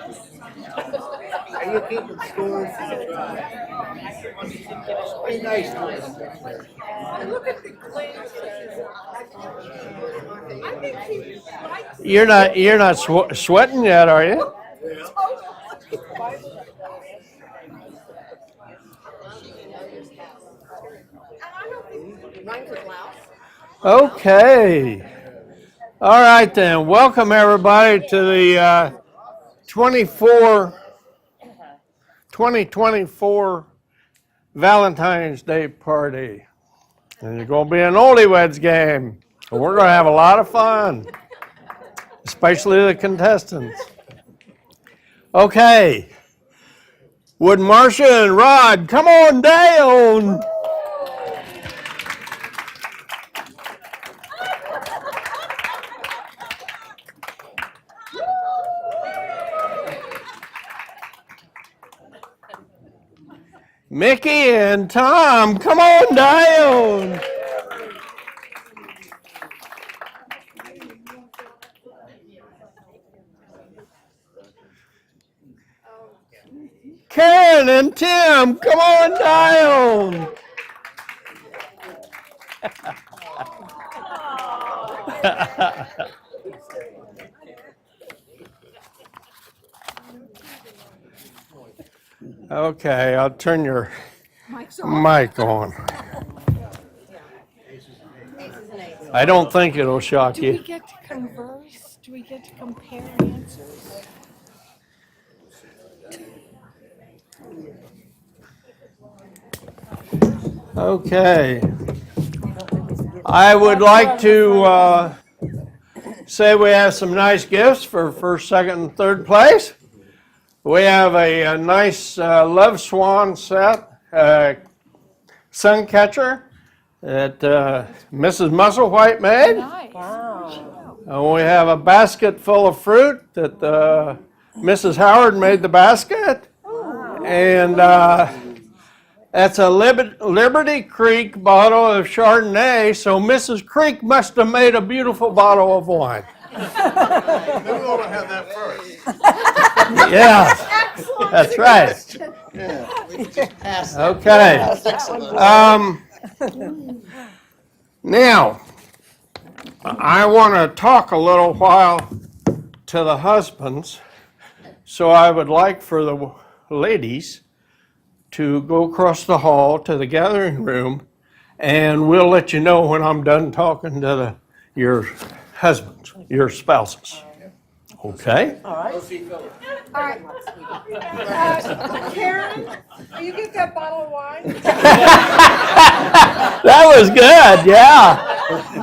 Are you keeping scores? Be nice to us. You're not sweating yet, are you? Okay. All right then. Welcome everybody to the 2024 Valentine's Day party. And it's going to be an oldie-weds game. And we're going to have a lot of fun, especially the contestants. Okay. Would Marcia and Rod come on down? Mickey and Tom, come on down. Karen and Tim, come on down. Okay, I'll turn your mic on. I don't think it'll shock Do we you. get to converse? Do we get to compare answers? Okay. I would like to say we have some nice gifts for first, second, and third place. We have a nice Love Swan set, sun catcher that Mrs. Musselwhite made. Nice. Wow. And we have a basket full of fruit that Mrs. Howard made the basket. And that's a Liberty Creek bottle of Chardonnay, so Mrs. Creek must have made a beautiful bottle of wine. Maybe we ought to have that first. Yeah, that's right. Yeah, we can just pass that. Okay. Now, I want to talk a little while to the husbands, so I would like for the ladies to go across the hall to the gathering room, and we'll let you know when I'm done talking to your husbands, your spouses. Okay? All right. Karen, will you get that bottle of wine? That was good, yeah.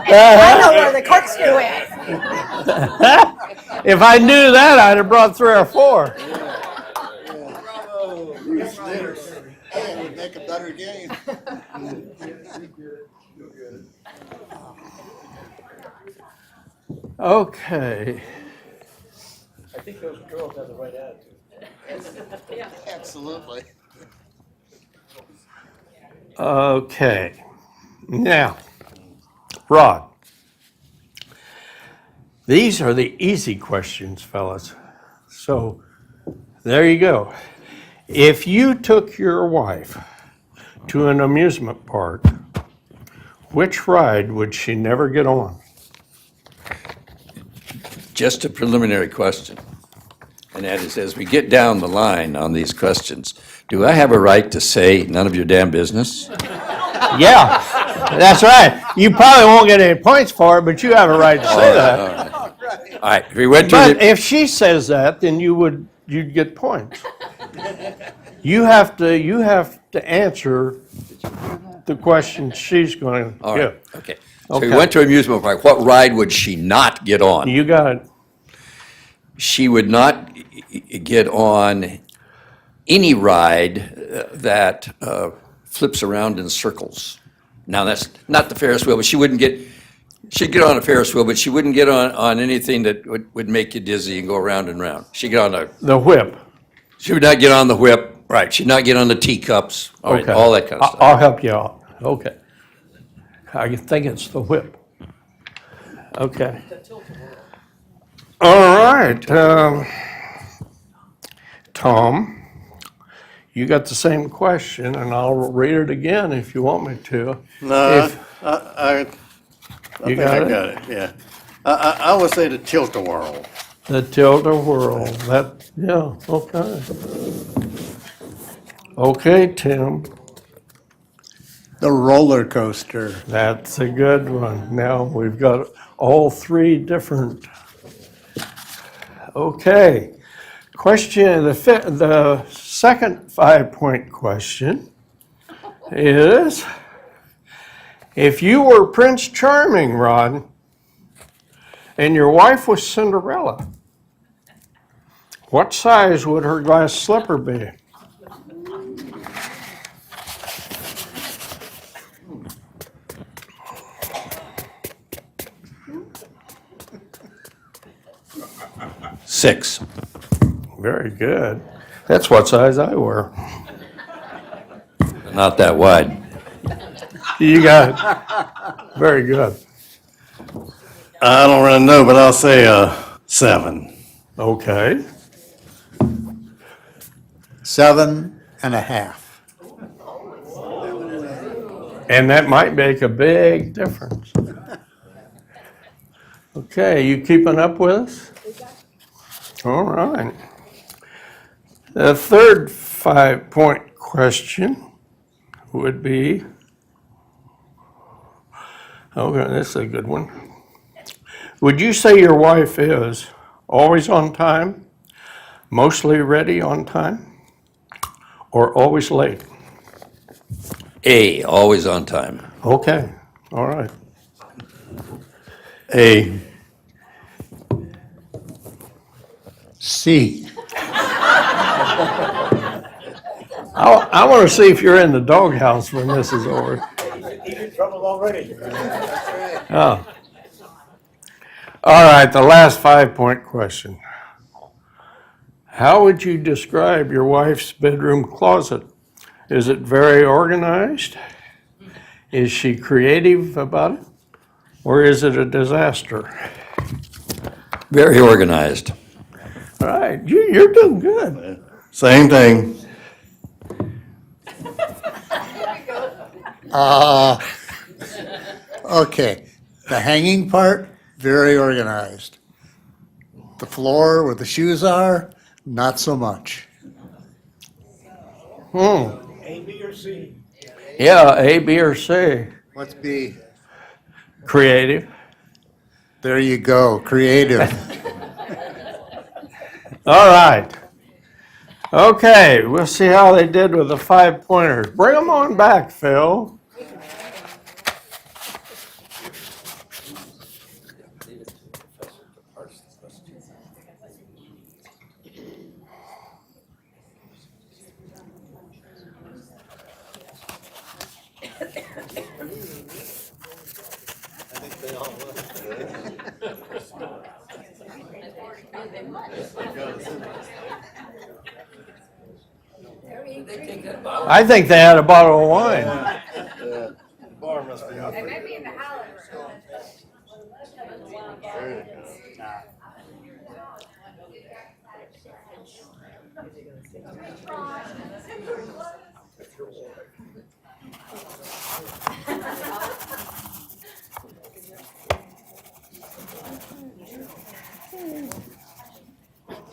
I know where the corkscrew is. If I knew that, I'd have brought 3 or 4. Bravo. Hey, it would make a better game. Okay. I think those girls have the right attitude. Absolutely. Okay. Now, Rod, these are the easy questions, fellas. So there you go. If you took your wife to an amusement park, which ride would she never get on? Just a preliminary question, and that is, as we get down the line on these questions, do I have a right to say none of your damn business? Yeah, that's right. You probably won't get any points for it, but you have a right to say that. All right, if we went to But the, if she says that, then you'd get points. You have to answer the question she's going to all give. right, okay. So we Okay. went to amusement park, what ride would she not get on? You got it. She would not get on any ride that flips around in circles. Now, that's not the Ferris wheel, but she'd get on a Ferris wheel, but she wouldn't get on anything that would make you dizzy and go round and round. She'd get on The whip. she would not get on the whip, right, she'd not get on the teacups, all right, Okay. all that kind of stuff. I'll help you out. Okay. I think it's the whip. Okay. All right. Tom, you got the same question, and I'll read it again if you want me to. No, If- I You think got I it? got it, yeah. I would say the tilt-a-whirl. The tilt-a-whirl, that, yeah, okay. Okay, Tim, The roller coaster. that's a good one. Now we've got all three different. Okay, question, the second 5-point question is, if you were Prince Charming, Rod, and your wife was Cinderella, what size would her glass slipper be? Six. Very good. That's what size I wear. Not that wide. You got it. Very good. I don't really know, but I'll say 7. Okay. 7.5. And that might make a big difference. Okay, you keeping up with us? All right. The third 5-point question would be, okay, this is a good one. Would you say your wife is always on time, mostly ready on time, or always late? A, always on time. Okay, all right. A. C. I want to see if you're in the doghouse when this is over. He's in trouble already. Oh. All right, the last 5-point question. How would you describe your wife's bedroom closet? Is it very organized? Is she creative about it? Or is it a disaster? Very organized. All right, you're doing good. Same thing. Okay, the hanging part, very organized. The floor where the shoes are, not so much. A, B, or C? Yeah, A, B, or C. What's B? Creative. There you go, creative. All right. Okay, we'll see how they did with the 5-pointers. Bring them on back, Phil. I think they had a bottle of wine. The bar must be open.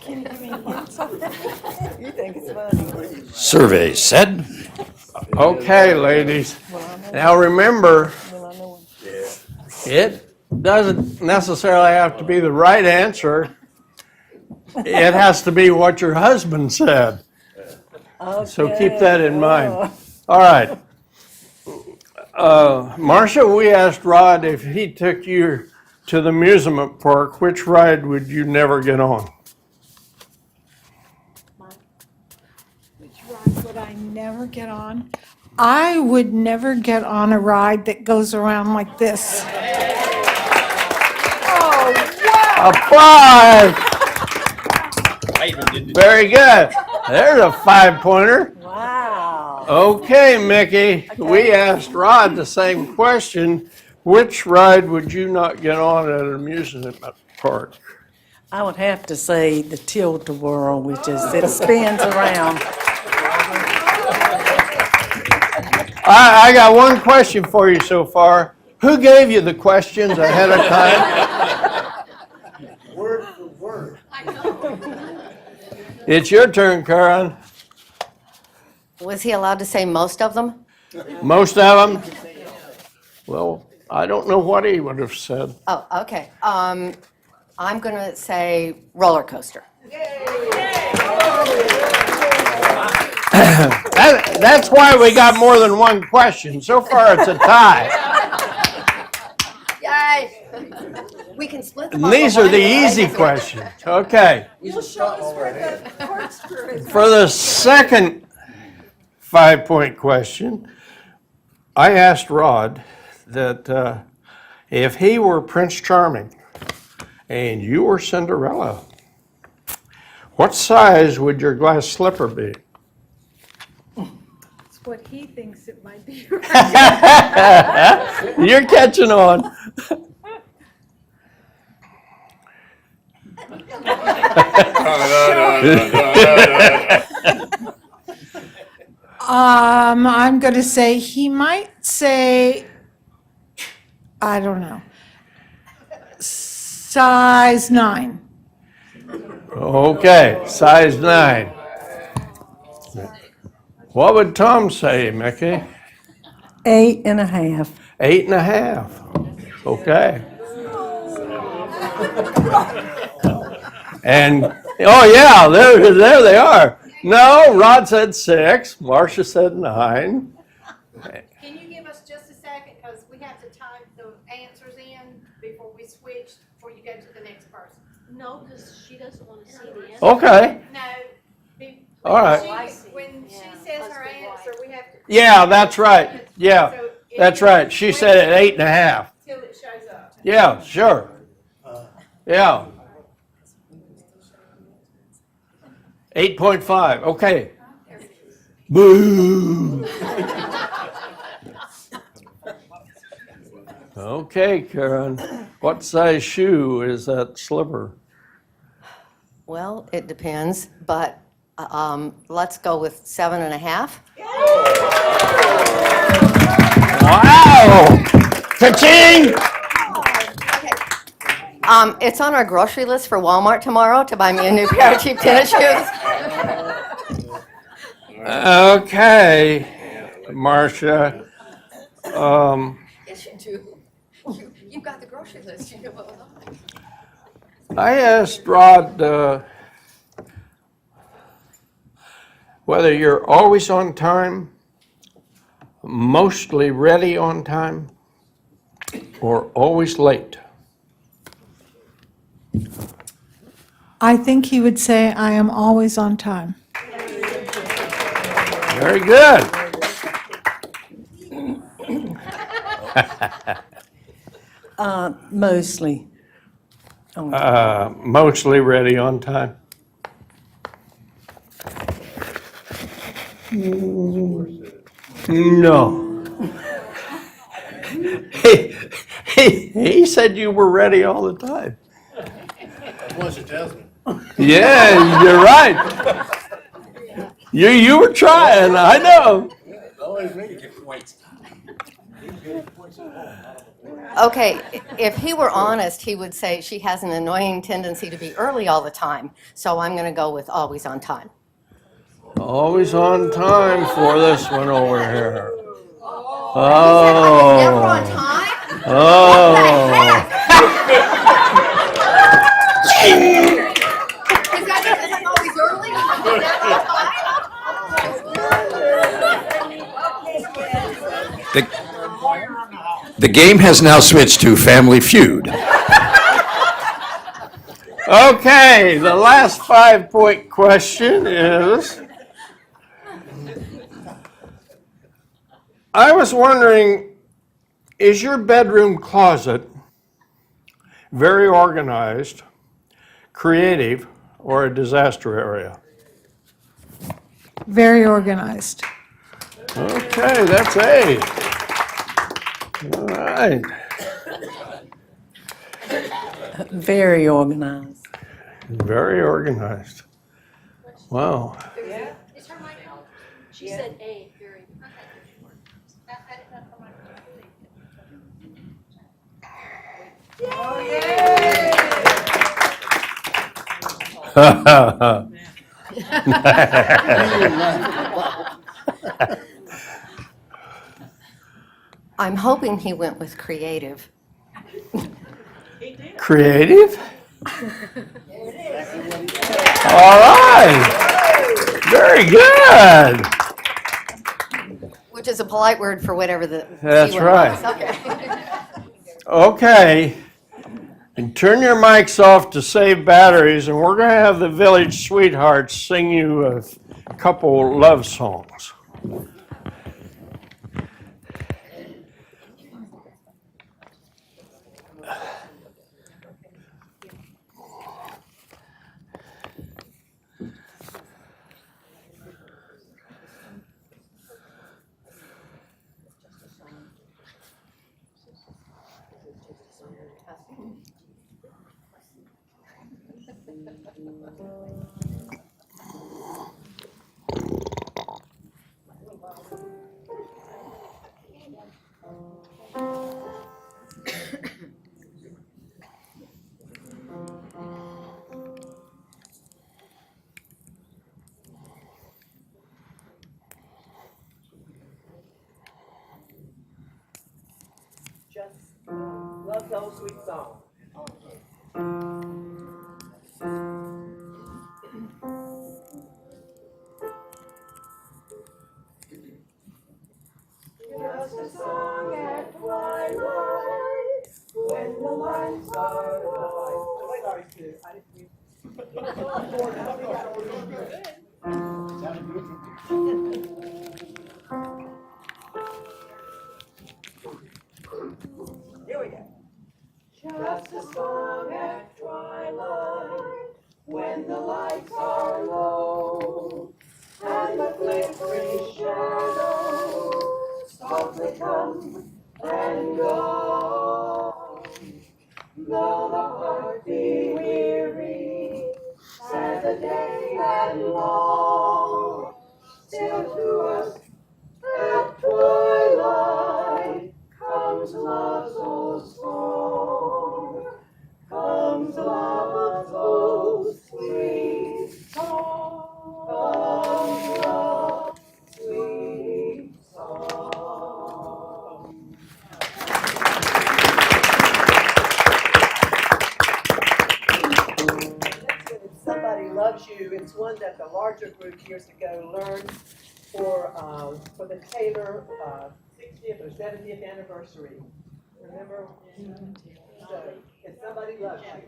Can you give me hints on that? You think it's funny. Survey said. Okay, ladies. Now remember, Well, I know it doesn't necessarily have to be the right answer. It has to be what your husband said. So keep that in mind. All right. Marcia, we asked Rod if he took you to the amusement park, which ride would you never get on? Which ride would I never get on? I would never get on a ride that goes around like this. Oh, wow! Applause! Very good. There's a 5-pointer. Wow. Okay, Mickey, we asked Rod the same question. Which ride would you not get on at an amusement park? I would have to say the tilt-a-whirl, which is, it spins around. I got one question for you so far. Who gave you the questions ahead of time? Word for word. It's your turn, Karen. Was he allowed to say most of them? Most of them? Well, I don't know what he would have said. Oh, okay. I'm going to say roller coaster. That's why we got more than one question. So far, it's a tie. Yay! We can split them And up. these are the easy questions. Okay. You'll show us where the corkscrew is. For the second 5-point question, I asked Rod that if he were Prince Charming and you were Cinderella, what size would your glass slipper be? It's what he thinks it might be. You're catching on. I'm going to say he might say, I don't know, size 9. Okay, size 9. What would Tom say, Mickey? 8.5. 8.5. Okay. And, oh yeah, there they are. No, Rod said 6, Marcia said 9. Can you give us just a second, because we have to type the answers in before we switch, before you go to the next person? No, because she doesn't want to see the answer. Okay, No. be- all right. When she says her answer, we have to. Yeah, that's right. Yeah, So if that's you right. She said it 8.5. Till it shows up. Yeah, sure. Yeah. 8.5, okay. Boo. Okay, Karen, what size shoe is that slipper? Well, it depends, but let's go with 7.5. Wow! Ka-ching! It's on our grocery list for Walmart tomorrow to buy me a new pair of cheap tennis shoes. Okay, Marcia. Yes, you do. You've got the grocery list, you know what I asked Rod whether you're always on time, mostly ready on time, or always late. I think he would say, I am always on time. Very good. Mostly. Mostly ready on time. No. He said you were ready all the time. Once she tells me. Yeah, you're right. You were trying, I know. Always me. Okay, if he were honest, he would say she has an annoying tendency to be early all the time, so I'm going to go with always on time. Always on time for this one over here. Never on Oh. time? Oh. Is that because I'm always early? Never on time? The game has now switched to Family Feud. Okay, the last 5-point question is, I was wondering, is your bedroom closet very organized, creative, or a disaster area? Very organized. Okay, that's A. All right. Very organized. Very organized. Wow. Is her mic on? She said A, very. I'm hoping he went with creative. Creative? All right. Very good. Which is a polite word for whatever the That's keyword right. was. Okay. Okay. And turn your mics off to save batteries, and we're going to have the Village Sweethearts sing you a couple love songs. Just love those sweet songs. Just a song at twilight when the lights are low. Here we go. Just a song at twilight when the lights are low and the flickering shadows softly come and go. Though the heart be weary, sad the day and long, still to us at twilight comes love's old song. Comes love's old sweet song. Comes love's sweet song. Somebody Loves You. It's one that the larger group years ago learned for the Taylor 60th or 70th anniversary. Remember? So, if somebody loves you.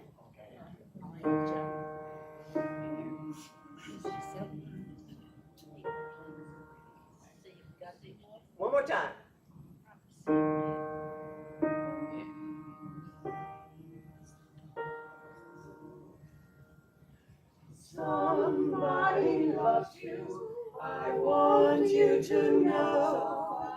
One more time. Somebody loves you, I want you to know.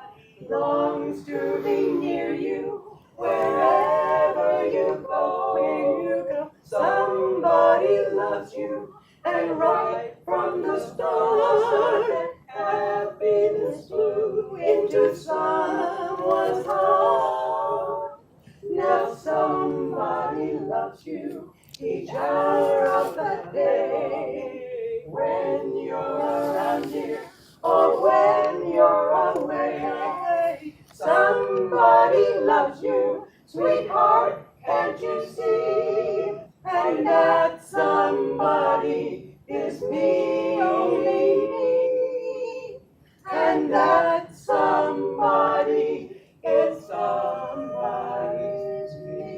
Longs to be near you, wherever you go. Somebody loves you, and right from the start, happiness flew into someone's heart. Now somebody loves you each hour of the day, when you're around here or when you're away. Somebody loves you, sweetheart, can't you see? And that somebody is me, only me. And that somebody is somebody's me.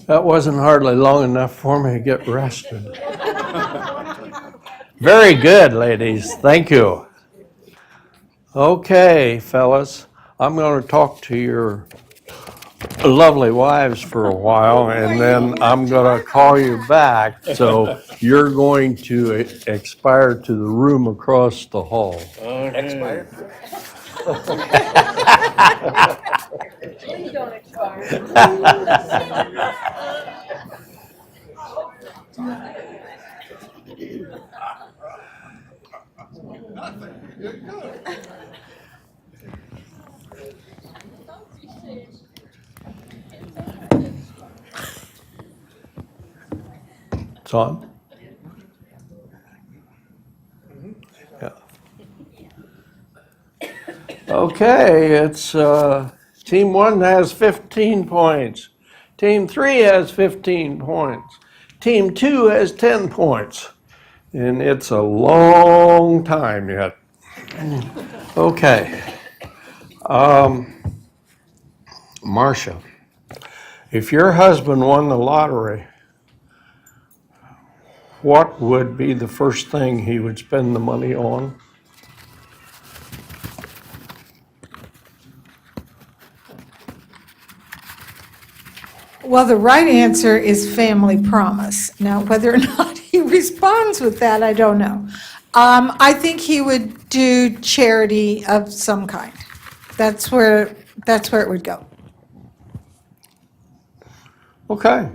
That wasn't hardly long enough for me to get rested. Very good, ladies. Thank you. Okay, fellas, I'm going to talk to your lovely wives for a while, and then I'm gonna call you back. So you're going to expire to the room across the hall. Expired? Please don't expire. It's on? Yeah. Okay, it's, Team 1 has 15 points. Team 3 has 15 points. Team 2 has 10 points. And it's a long time yet. Okay. Marcia, if your husband won the lottery, what would be the first thing he would spend the money on? Well, the right answer is family promise. Now, whether or not he responds with that, I don't know. I think he would do charity of some kind. That's where it would go. Okay.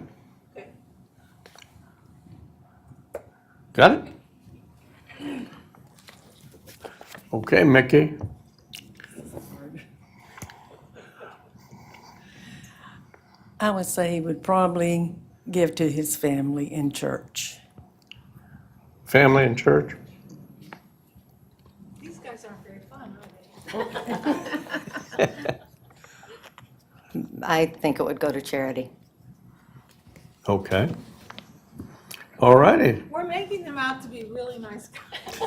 Got it? Okay, Mickey. I would say he would probably give to his family in church. Family and church? These guys aren't very fun, are they? I think it would go to charity. Okay. All righty. We're making them out to be really nice guys.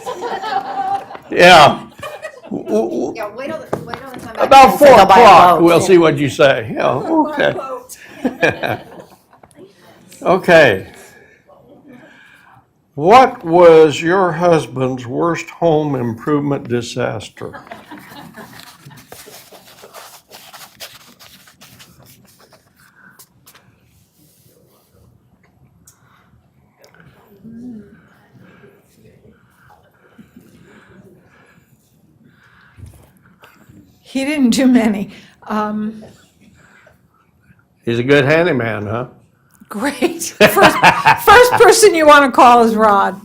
Yeah. Yeah, wait till the time back. About and say 4 they'll buy a o'clock, boat. we'll see what you say. Yeah, okay. Okay. What was your husband's worst home improvement disaster? He didn't do many. He's a good handyman, huh? Great. First person you want to call is Rod.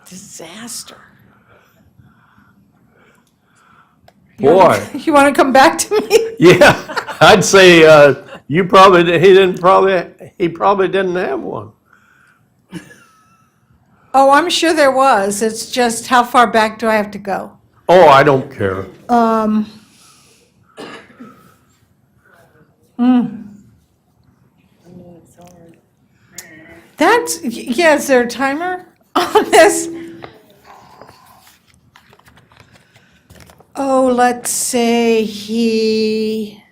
Disaster. Boy. You want to come back to me? Yeah, I'd say he probably didn't have one. Oh, I'm sure there was. It's just how far back do I have to go? Oh, I don't care. Is there a timer on this? Oh, let's say he.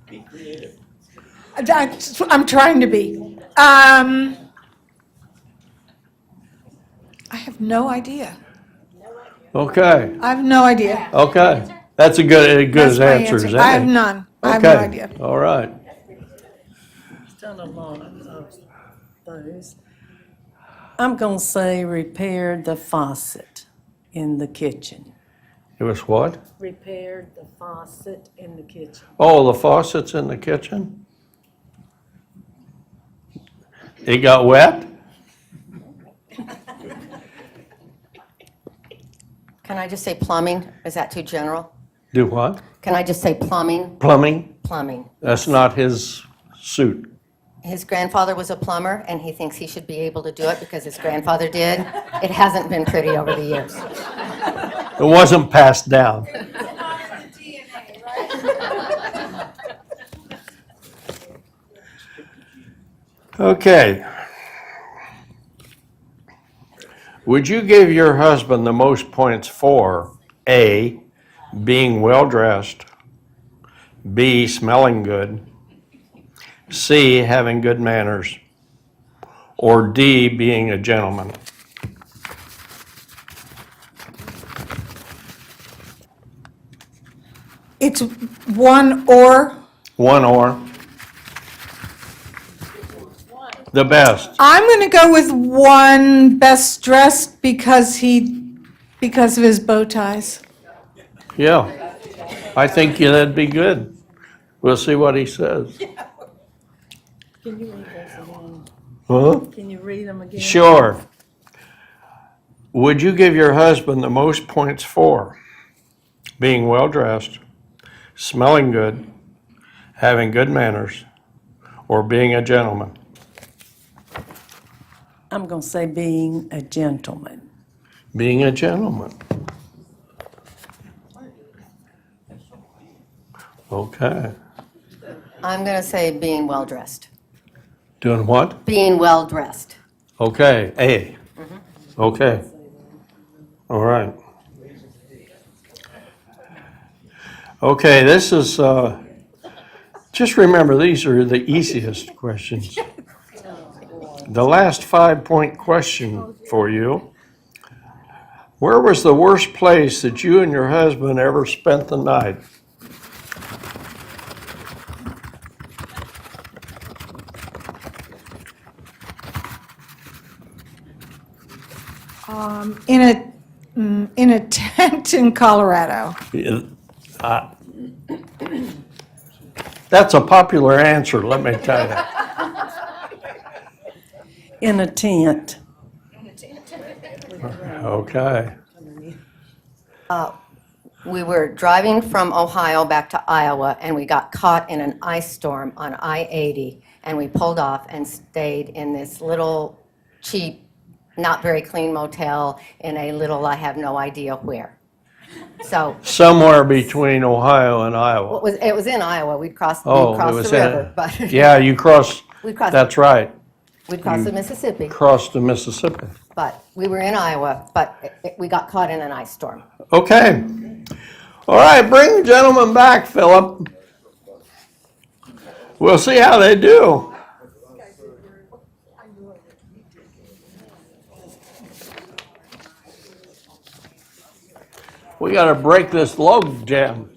Be creative. I'm trying to be. I have no idea. Okay, I have no idea. okay. That's a good That's as my answer, answer. isn't I have it? none. I have no Okay, idea. all right. He's done a lot of those. I'm going to say repaired the faucet in the kitchen. It was what? Repaired the faucet in the kitchen. Oh, the faucets in the kitchen? It got wet? Can I just say plumbing? Is that too general? Do what? Can I just say plumbing? Plumbing? Plumbing. That's not his suit. His grandfather was a plumber, and he thinks he should be able to do it because his grandfather did. It hasn't been pretty over the years. It wasn't passed down. Okay. Would you give your husband the most points for A, being well-dressed, B, smelling good, C, having good manners, or D, being a gentleman? It's one or. One or. The best. I'm going to go with one, best dressed because of his bow ties. Yeah, I think that'd be good. We'll see what he says. Can you read those again? Huh? Can you read them again? Sure. Would you give your husband the most points for being well-dressed, smelling good, having good manners, or being a gentleman? I'm going to say being a gentleman. Being a gentleman. Okay. I'm going to say being well-dressed. Doing what? Being well-dressed. Okay, A. Okay. All right. Okay, this is, just remember, these are the easiest questions. The last 5-point question for you. Where was the worst place that you and your husband ever spent the night? In a tent in Colorado. That's a popular answer, let me tell you. In a tent. Okay. We were driving from Ohio back to Iowa, and we got caught in an ice storm on I-80, and we pulled off and stayed in this little cheap, not very clean motel in a little, I have no idea where. So Somewhere between Ohio and Iowa. it was in Iowa. We'd crossed Oh, it the was river, but yeah, you crossed, we'd crossed that's right, we'd crossed the Mississippi. crossed the Mississippi. But we were in Iowa, but we got caught in an ice storm. Okay. All right, bring the gentleman back, Philip. We'll see how they do. We got to break this log jam.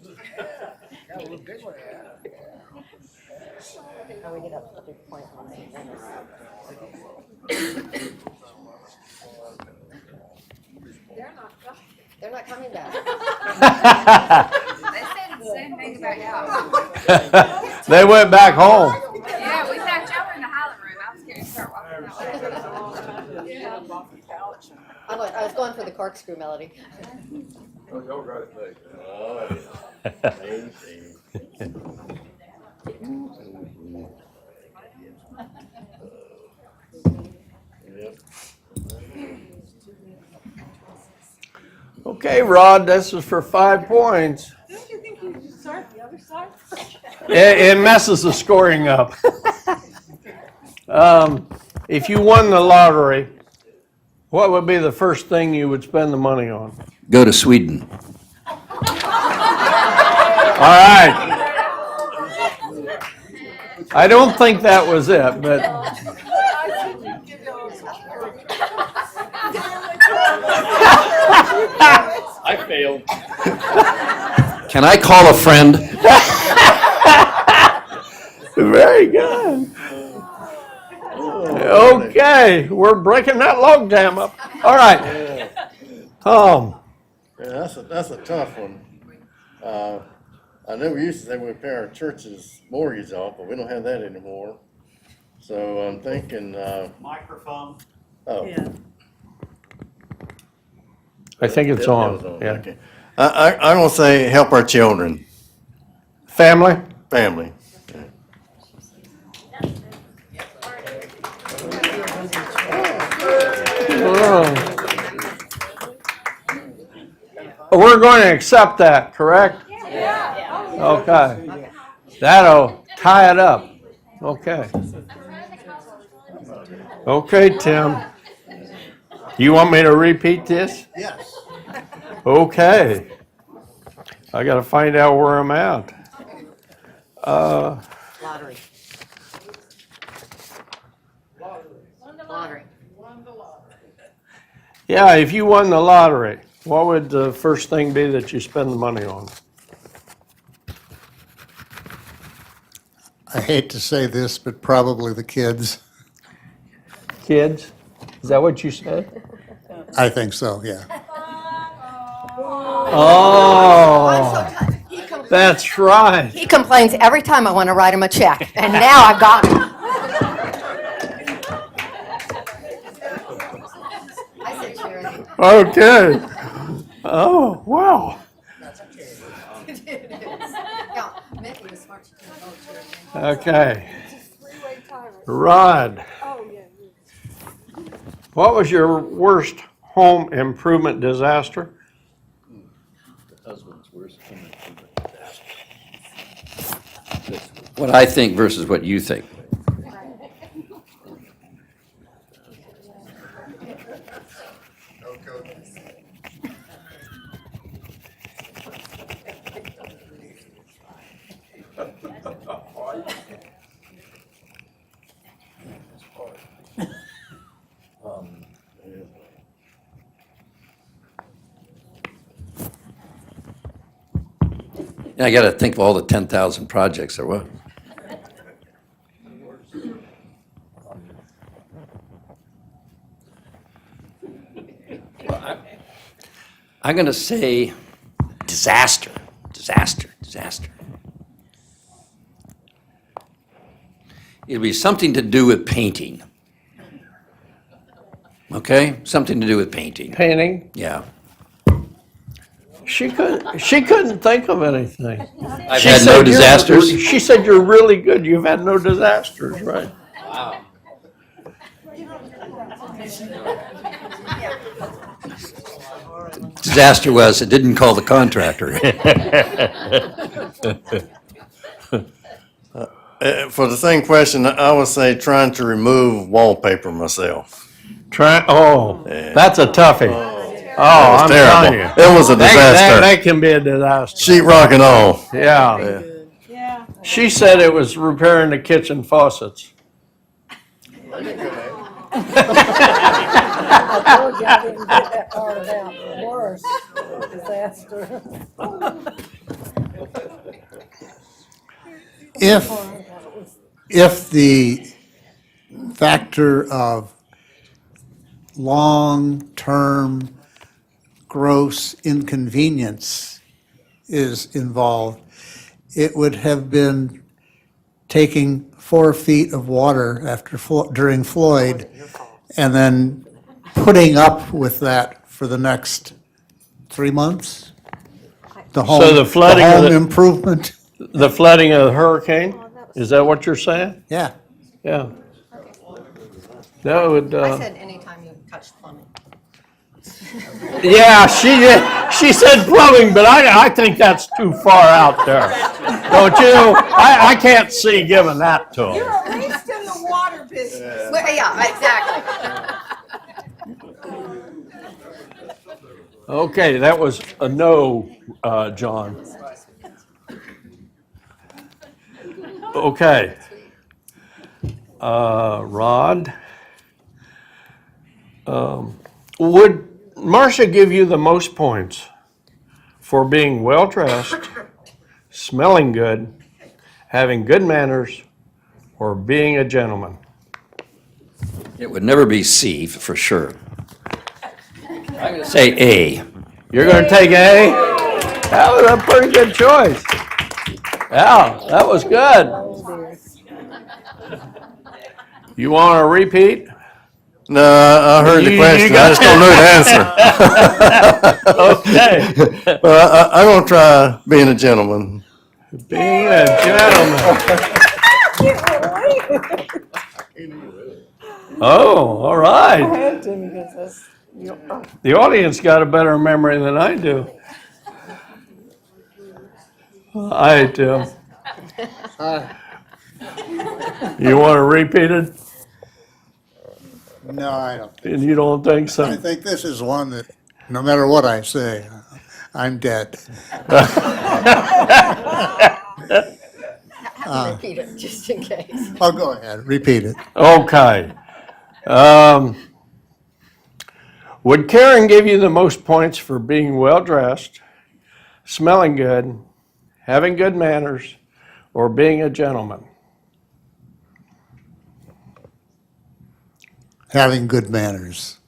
They're not coming back. They said the same thing about y'all. They went back home. Yeah, we thought y'all were in the Highland room. I was scared to start walking that way. I was going for the corkscrew melody. Okay, Rod, this is for 5 points. Don't you think you deserve the other side? It messes the scoring up. If you won the lottery, what would be the first thing you would spend the money on? Go to Sweden. All right. I don't think that was it, but I failed. Can I call a friend? very good. Okay, we're breaking that log jam up. All right. Yeah, that's a tough one. I know we used to say we would pay our church's mortgage off, but we don't have that anymore. So I'm thinking, Microphone. oh. Yeah. I think it's It on. was on, Yeah. okay. I'm gonna say help our children, Family? family. We're going to accept that, correct? Yeah. Okay. That'll tie it up. Okay. Okay, Tim. You want me to repeat this? Yes. Okay. I got to find out where I'm at. Lottery. Lottery. Yeah, if you won the lottery, what would the first thing be that you spend the money on? I hate to say this, but probably the kids. Kids? Is that what you said? I think so, yeah. Oh, that's right. He complains every time I want to write him a check, and now I've got him. I say charity. Okay. Oh, wow. Yeah, Mickey was smart. She couldn't go charity. Okay. Rod, what was your worst home improvement disaster? Husband's worst home improvement disaster. What I think versus what you think. I got to think of all the 10,000 projects there were. I'm going to say disaster. It'll be something to do with painting. Okay? Something to do with painting. Painting? Yeah. She couldn't think of anything. I've She had said no you're- disasters. She said you're really good. You've had no disasters, right? Disaster was it didn't call the contractor. For the same question, I would say trying to remove wallpaper myself. That's a toughie. Oh, I'm Terrible. telling you. It was a disaster. That can be a disaster. Sheet rock and all. Yeah. She said it was repairing the kitchen faucets. I told you I didn't get that part about the worst disaster. If the factor of long-term gross inconvenience is involved, it would have been taking 4 feet of water during Floyd and then putting up with that for the next 3 months? The the flooding of home the- improvement? The flooding of the hurricane? Is that what you're saying? Yeah. Yeah. That would, I said anytime you touch plumbing. yeah, she said plumbing, but I think that's too far out there. Don't you? I can't see giving that to You're them. at least in the water business. Well, yeah, exactly. Okay, that was a no, John. Okay. Rod, would Marcia give you the most points for being well-dressed, smelling good, having good manners, or being a gentleman? It would never be C for sure. I'm going to say A. You're going to take A? That was a pretty good choice. Yeah, that was good. You want to repeat? No, I heard the You question. I got- just don't know the answer. Okay. Well, I'm gonna try being a gentleman. Being a gentleman. Oh, all right. The audience got a better memory than I do. I do. You want to repeat it? No, I don't. And you don't think I so? think this is one that, no matter what I say, I'm dead. Repeat it, just in case. Oh, go ahead, repeat it. Okay. Would Karen give you the most points for being well-dressed, smelling good, having good manners, or being a gentleman? Having good manners.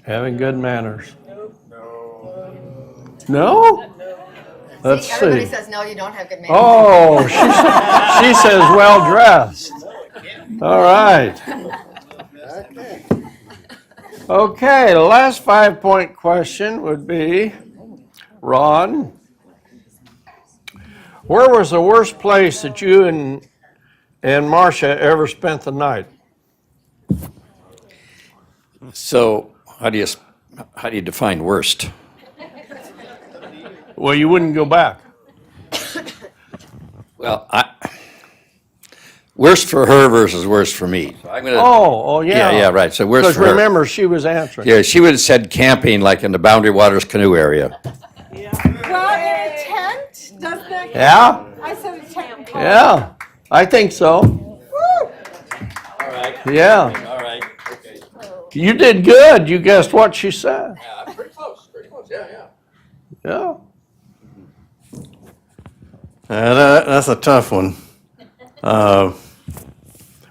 Having good manners. No? Let's See, everybody see. says, no, you don't have good manners. Oh, she says well-dressed. All right. Okay, the last 5-point question would be, Ron, where was the worst place that you and Marcia ever spent the night? So how do you define worst? Well, you wouldn't go back. Well, worst for her versus worst for me. So I'm gonna. Oh, yeah. Yeah, right. So worst Because for her. remember, she was answering. Yeah, she would have said camping, like in the Boundary Waters canoe area. Well, in a tent, doesn't that? Yeah, I said a tent. yeah, I think so. All right. Yeah, All right. Okay. you did good. You guessed what she said. Yeah, pretty close. Yeah. Yeah. That's a tough one.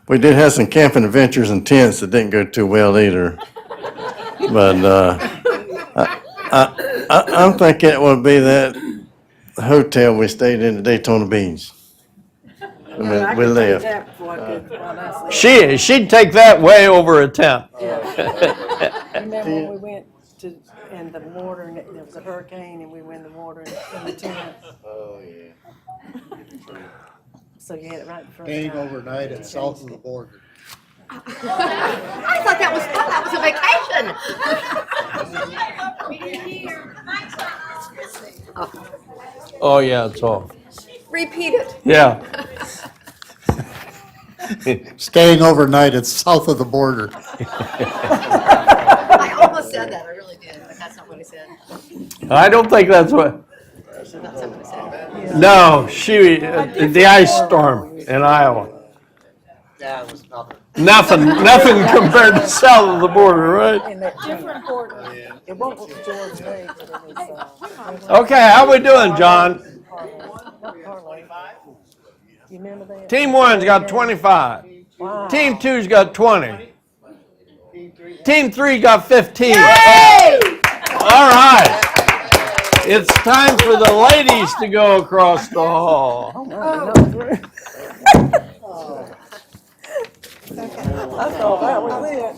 We did have some camping adventures in tents that didn't go too well either. But I'm thinking it would be that hotel we stayed in at Daytona Beach. We left. She'd take that way over a tent. Remember when we went in the water and there was a hurricane and we went in the water in the tent? Oh, yeah. So you had it right in front. Staying overnight at south of the border. I thought that was a vacation. Oh, yeah, it's off. Repeat it. Yeah. Staying overnight at south of the border. I almost said that, I really did, but that's not what I said. I don't think that's what. That's not what I said. No, the ice storm in Iowa. Yeah, it was nothing. Nothing compared to south of the border, right? In that different border. It wasn't George Lake, but it was, Okay, how we doing, John? not Parlay. You remember that? Team one's got 25. Wow. Team two's got 20. Team three got 15. All right. It's time for the ladies to go across the hall. Oh, no, I thought that was it.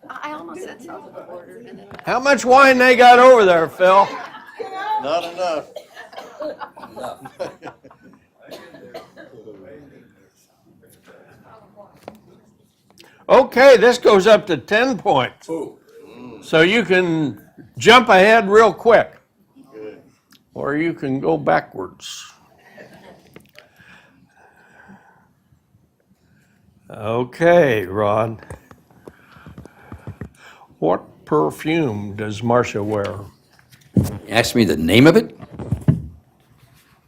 I almost said south of the border. And then How much wine they got over there, Phil? Not enough. Okay, this goes up to 10 points. So you can jump ahead real quick. Or you can go backwards. Okay, Rod. What perfume does Marcia wear? Ask me the name of it?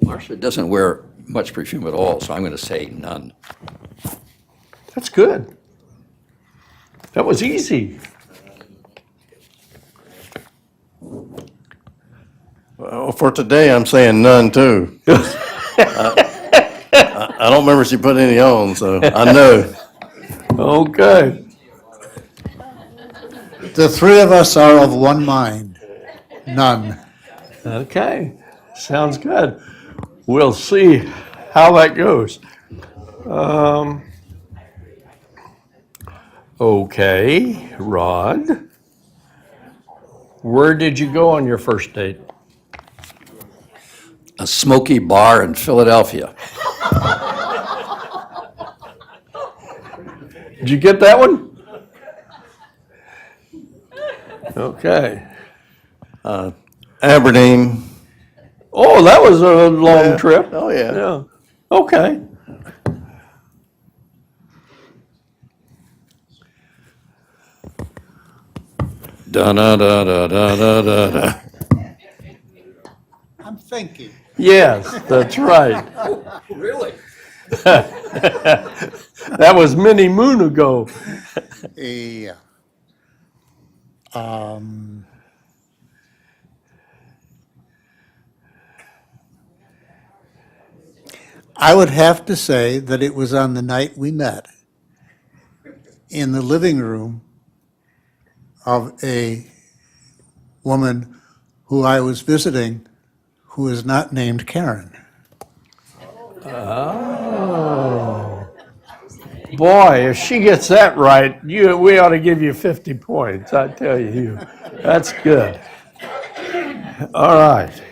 Marcia doesn't wear much perfume at all, so I'm going to say none. That's good. That was easy. Well, for today, I'm saying none too. I don't remember she put any on, so I know. Okay. The three of us are of one mind. None. Okay. Sounds good. We'll see how that goes. Okay, Rod. Where did you go on your first date? A smoky bar in Philadelphia. Did you get that one? Okay. Aberdeen. Oh, that was a long trip. Oh, yeah. Yeah. Okay. Da da da da da da da da. I'm thinking. Yes, that's right. Really? That was many moon ago. Yeah. I would have to say that it was on the night we met in the living room of a woman who I was visiting who is not named Karen. Oh. Boy, if she gets that right, we ought to give you 50 points, I tell you. That's good. All right.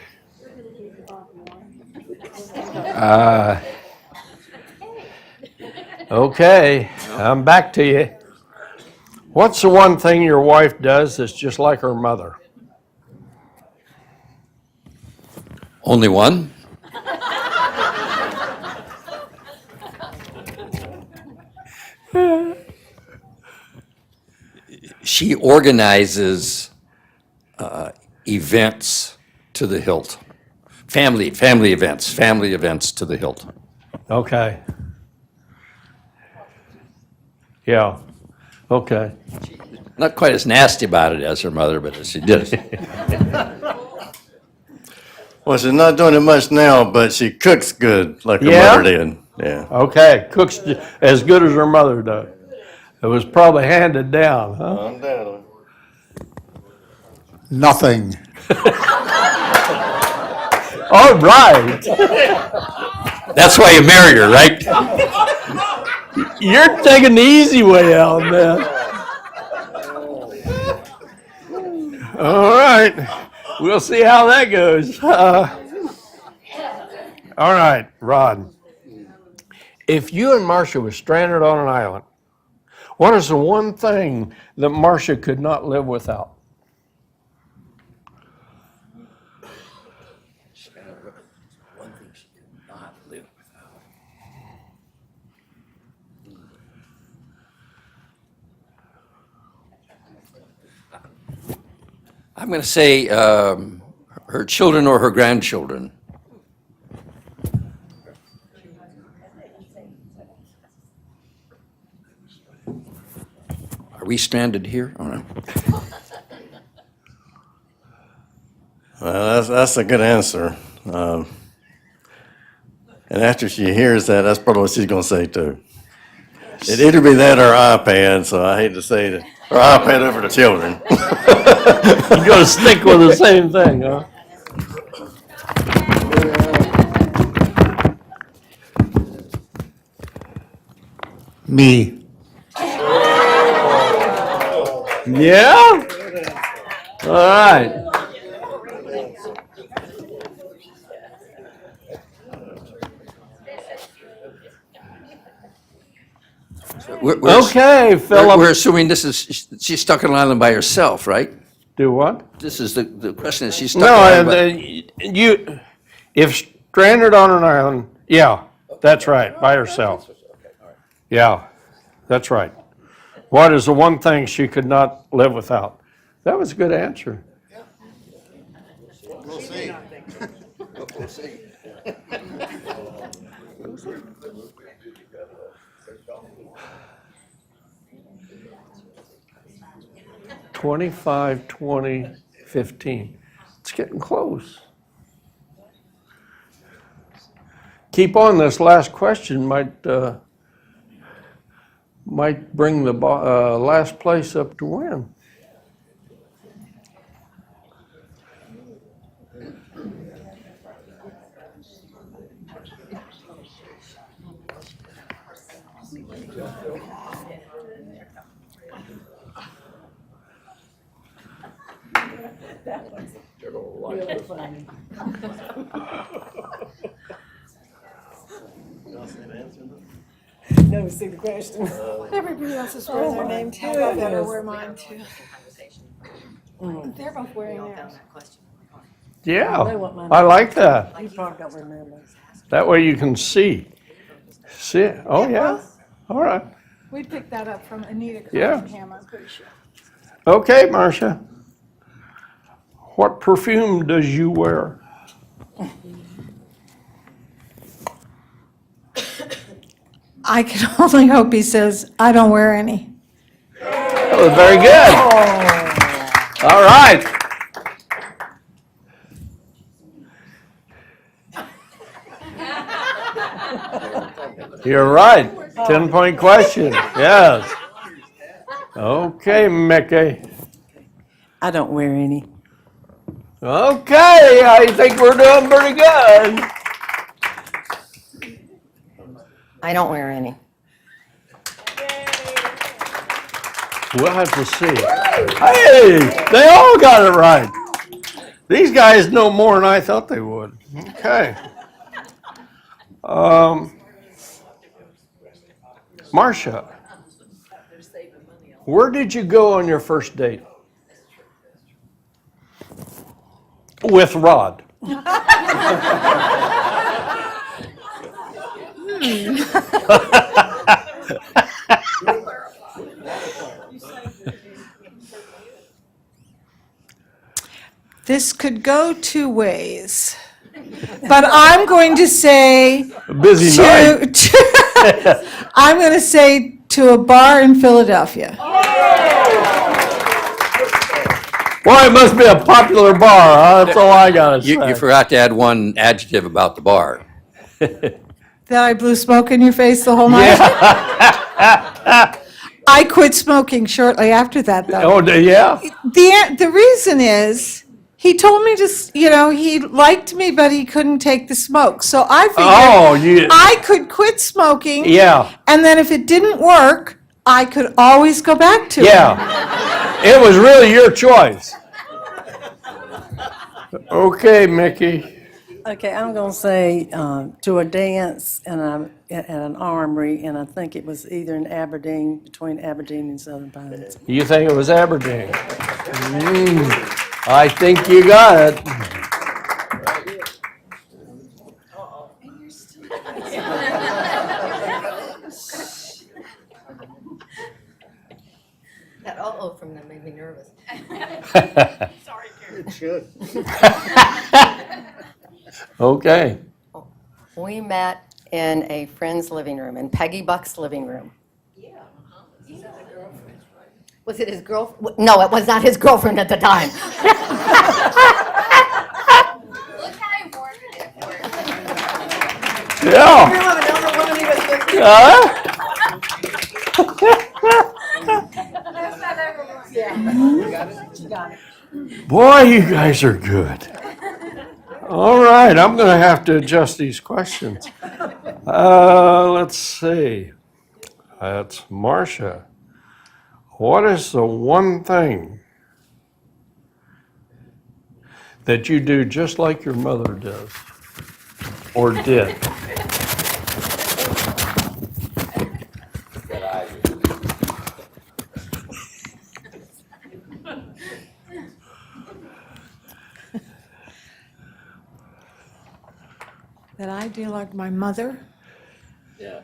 Okay, I'm back to you. What's the one thing your wife does that's just like her mother? Only one? She organizes events to the hilt. Family events to the hilt. Okay. Yeah, okay. Not quite as nasty about it as her mother, but she did it. Well, she's not doing it much now, but she cooks good, like her Yeah? mother did. Yeah. Okay, cooks as good as her mother does. It was probably handed down, huh? Undoubtedly. Nothing. All right. That's why you married her, right? You're taking the easy way out, man. All right. We'll see how that goes. All right, Rod. If you and Marcia were stranded on an island, what is the one thing that Marcia could not live without? One thing she could not live without. I'm going to say her children or her grandchildren. Are we stranded here? Oh, no. Well, that's a good answer. And after she hears that, that's probably what she's going to say too. It'd either be that or iPad, so I hate to say it. Or iPad over the children. You're going to stick with the same thing, huh? Me. Yeah? All right. Okay, Philip. We're assuming she's stuck on an island by herself, right? Do what? This is the question is she's stuck No, on an island if stranded on an island, yeah, that's right, by herself. Yeah, that's right. What is the one thing she could not live without? That was a good answer. We'll see. We'll see. 25, 20, 15. It's getting close. Keep on, this last question might bring the last place up to win. No, see the question. Everybody else is wearing their name too. I better wear mine too. They're both wearing theirs. Yeah, I know what mine I like that. You probably don't remember. That way you can see. See, oh yeah, all right. We picked that up from Anita Yeah. Cunningham, I'm pretty sure. Okay, Marcia. What perfume does you wear? I can only hope he says, I don't wear any. That was very good. All right. You're right. 10-point question. Yes. Okay, Mickey. I don't wear any. Okay, I think we're doing pretty good. I don't wear any. We'll have to see. Hey, they all got it right. These guys know more than I thought they would. Okay. Marcia, where did you go on your first date? With Rod. This could go two ways. But I'm going to say Busy night. I'm going to say to a bar in Philadelphia. Well, it must be a popular bar, huh? That's all I gotta say. You forgot to add one adjective about the bar. That I blew smoke in your face the whole night? I quit smoking shortly after that, though. Oh, yeah? The reason is, he told me to, he liked me, but he couldn't take the smoke. So I figured I could quit smoking. Yeah. And then if it didn't work, I could always go back to it. Yeah. It was really your choice. Okay, Mickey. Okay, I'm going to say to a dance and at an armory, and I think it was either in Aberdeen, between Aberdeen and Southern Pines. You think it was Aberdeen? I think you got it. That uh-oh from them made me nervous. Sorry, Karen. It should. Okay. We met in a friend's living room, in Peggy Buck's living room. Was it his girlfriend? No, it was not his girlfriend at the time. Look how important it is. Yeah. Boy, you guys are good. All right, I'm going to have to adjust these questions. Let's see. That's Marcia. What is the one thing that you do just like your mother does or did? That I do like my mother. Yeah.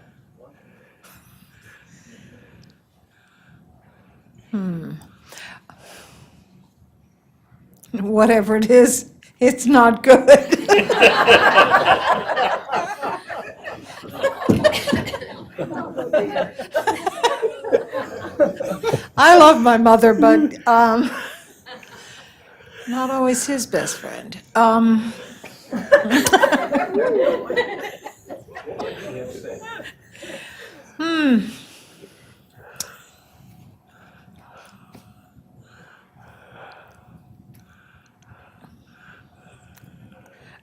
Whatever it is, it's not good. I love my mother, but not always his best friend.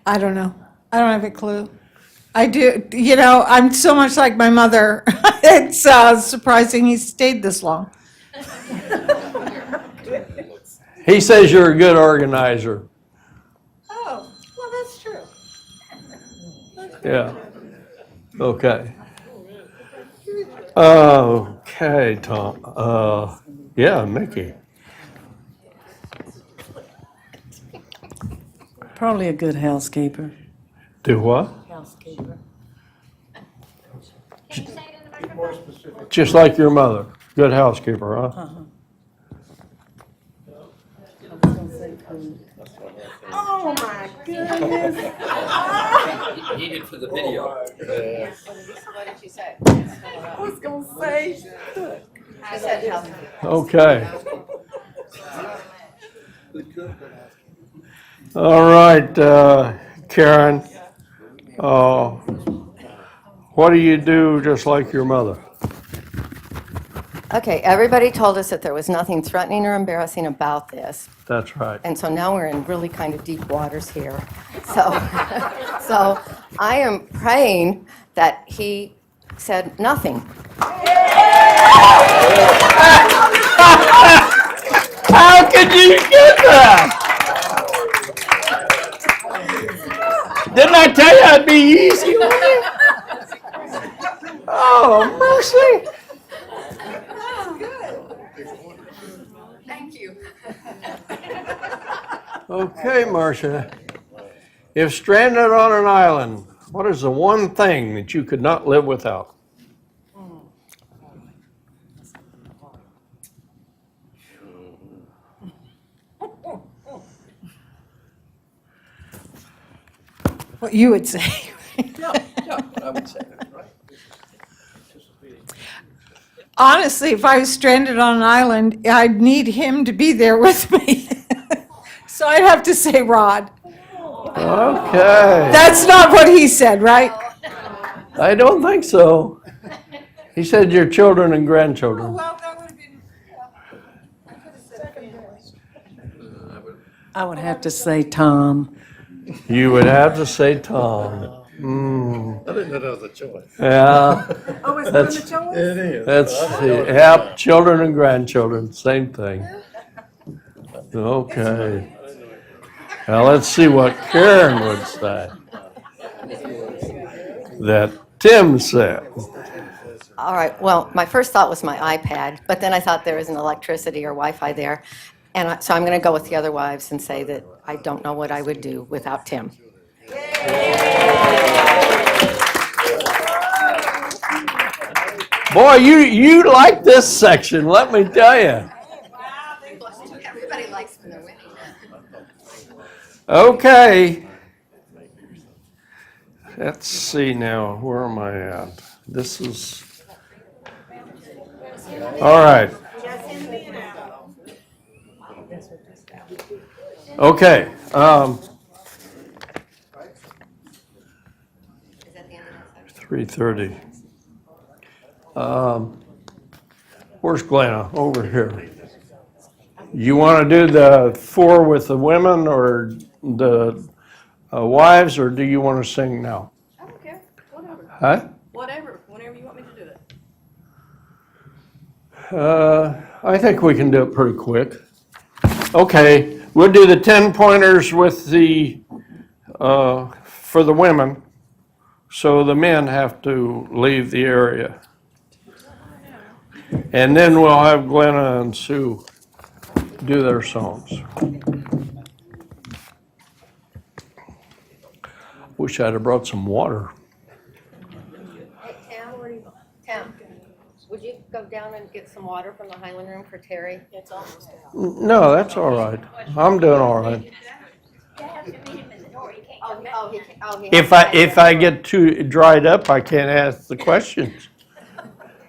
I don't know. I don't have a clue. I do, I'm so much like my mother. It's surprising he stayed this long. He says you're a good organizer. Oh, well, that's true. Yeah. Okay. Okay, Tom. Yeah, Mickey. Probably a good housekeeper. Do what? Housekeeper. Just like your mother. Good housekeeper, huh? Oh, my Needed for the video. What did she say? I was gonna say, She said healthy. Okay. All right, Karen. What do you do just like your mother? Okay, everybody told us that there was nothing threatening or embarrassing about this. That's right. And so now we're in really kind of deep waters here. So, so I am praying that he said nothing. How could you get that? Didn't I tell you I'd be easy on you? Oh, mercy. Thank you. Okay, Marcia. If stranded on an island, what is the one thing that you could not live without? What you would say. I would say that, right? Honestly, if I was stranded on an island, I'd need him to be there with me. So I'd have to say Rod. Okay. That's not what he said, right? I don't think so. He said your children and grandchildren. Well, that would have been. I would have to say Tom. You would have to say Tom. I didn't know that was a choice. Yeah, Oh, is That's- that the choice? It is. that's, yep, children and grandchildren, same thing. Okay. Now let's see what Karen would say. That Tim said. All right, well, my first thought was my iPad, but then I thought there isn't electricity or Wi-Fi there. And so I'm going to go with the other wives and say that I don't know what I would do without Tim. Boy, you like this section, let me tell you. Everybody likes when they're winning. Okay. Let's see now, where am I at? This is, all right. Okay. 3:30. Where's Glenna? Over here. You want to do the 4 with the women or the wives, or do you want to sing now? I don't care, whatever, Huh? whatever, whenever you want me to do it. I think we can do it pretty quick. Okay, we'll do the 10 pointers with the, for the women. So the men have to leave the area. And then we'll have Glenna and Sue do their songs. Wish I'd have brought some water. Hey, Tim, would you go down and get some water from the Highland Room for Terry? It's almost out. No, that's all right. I'm doing all right. If I get too dried up, I can't ask the questions.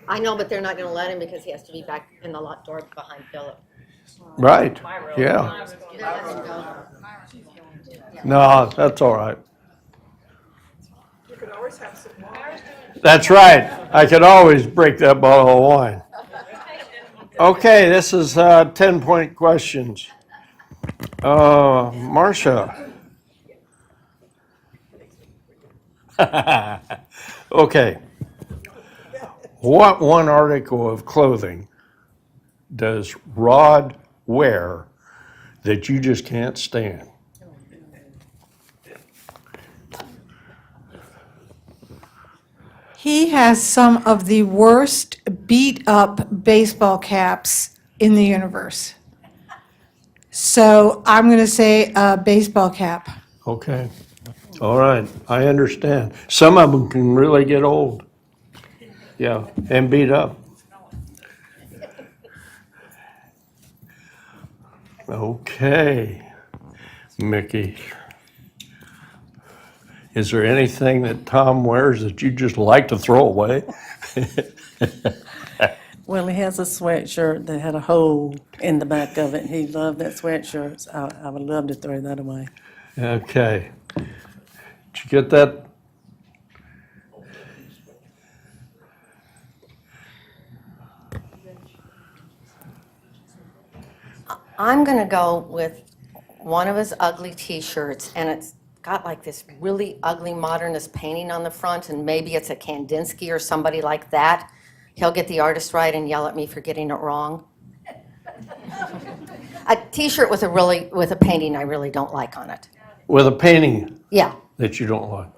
I know, but they're not going to let him because he has to be back in the locked door behind Philip. Right, yeah. They're letting him go. No, that's all right. That's right. I could always break that bottle of wine. Okay, this is 10-point questions. Marcia. Okay. What one article of clothing does Rod wear that you just can't stand? He has some of the worst beat-up baseball caps in the universe. So I'm going to say a baseball cap. Okay. All right. I understand. Some of them can really get old. Yeah, and beat up. Okay, Mickey. Is there anything that Tom wears that you just like to throw away? Well, he has a sweatshirt that had a hole in the back of it. He loved that sweatshirt. So I would love to throw that away. Okay. Did you get that? I'm gonna go with one of his ugly T-shirts, and it's got like this really ugly modernist painting on the front, and maybe it's a Kandinsky or somebody like that. He'll get the artist right and yell at me for getting it wrong. A T-shirt with a painting I really don't like on it. With a painting Yeah. that you don't like.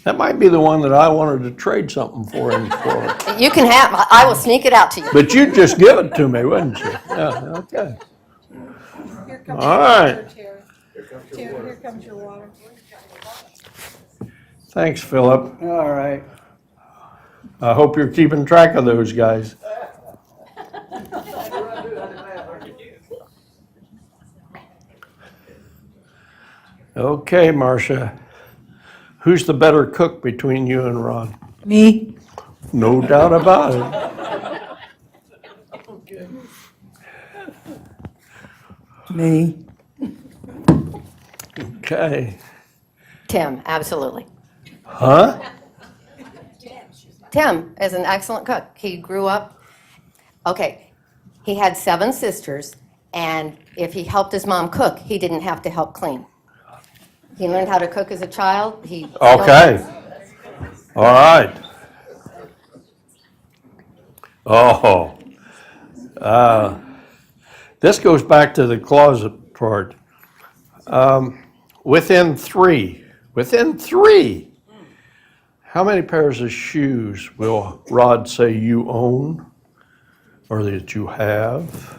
That might be the one that I wanted to trade something for him for. You can have, I will sneak it out to you. But you'd just give it to me, wouldn't you? Yeah, okay. All right. Here comes your water. Thanks, Philip. All right. I hope you're keeping track of those guys. Okay, Marcia. Who's the better cook between you and Ron? Me? No doubt about it. Me? Okay. Tim, absolutely. Huh? Tim is an excellent cook. He grew up, okay, he had 7 sisters, and if he helped his mom cook, he didn't have to help clean. He learned how to cook as a child. Okay. All right. Oh. This goes back to the closet part. Within three, how many pairs of shoes will Rod say you own or that you have?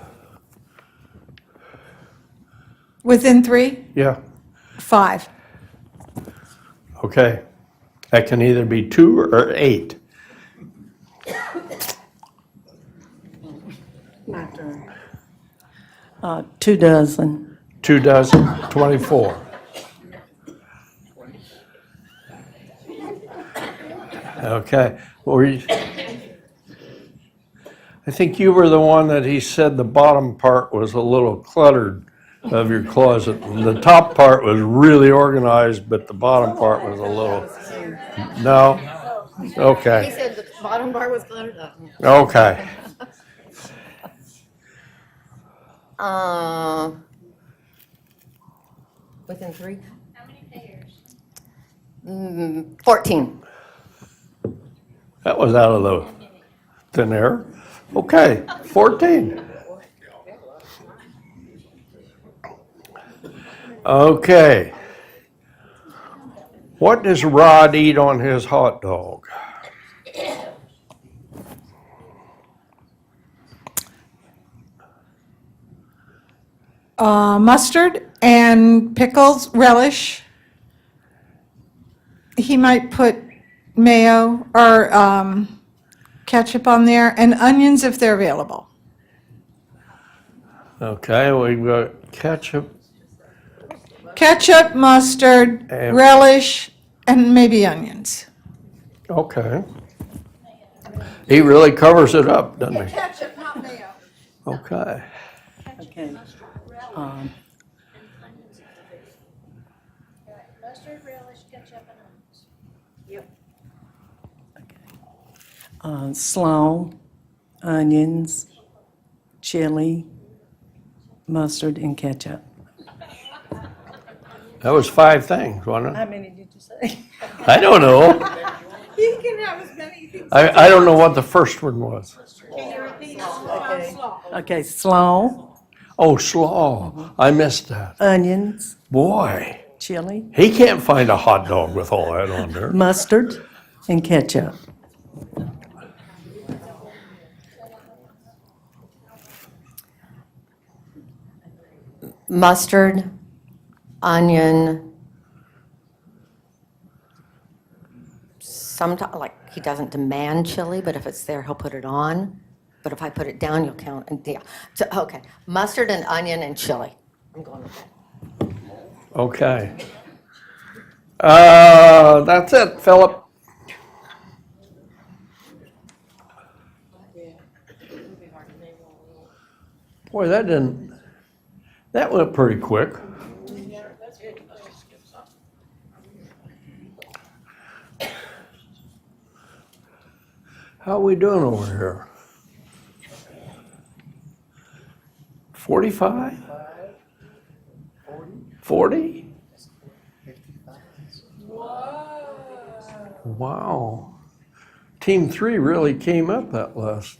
Within 3? Yeah, 5. okay. That can either be 2 or 8. My turn. 2 dozen. 2 dozen, 24. Okay. I think you were the one that he said the bottom part was a little cluttered of your closet. The top part was really organized, but the bottom part was a little, no? He Okay, said the bottom part was cluttered up. okay. Within 3? How many pairs? 14. That was out of the thin air. Okay, 14. Okay. What does Rod eat on his hot dog? Mustard and pickles, relish. He might put mayo or ketchup on there, and onions if they're available. Okay, we've got ketchup. Ketchup, mustard, And- relish, and maybe onions. Okay. He really covers it up, doesn't he? Ketchup, not mayo. Okay. Okay. Mustard, relish, ketchup, and onions. Slaw, onions, chili, mustard, and ketchup. That was 5 things, wasn't How it? many did you say? I don't know. You can have as many things. I don't know what the first one was. Can you repeat Okay. slaw? Okay, slaw, Oh, slaw. I missed that. onions, Boy, chili, he can't find a hot dog with all that on there. mustard, and ketchup. Mustard, onion. Sometimes, like, he doesn't demand chili, but if it's there, he'll put it on. But if I put it down, you'll count. And yeah. So, okay, mustard and onion and chili. I'm going with that. Okay. That's it, Philip. Boy, that went pretty quick. How are we doing over here? 45? 40? Wow. Team 3 really came up that last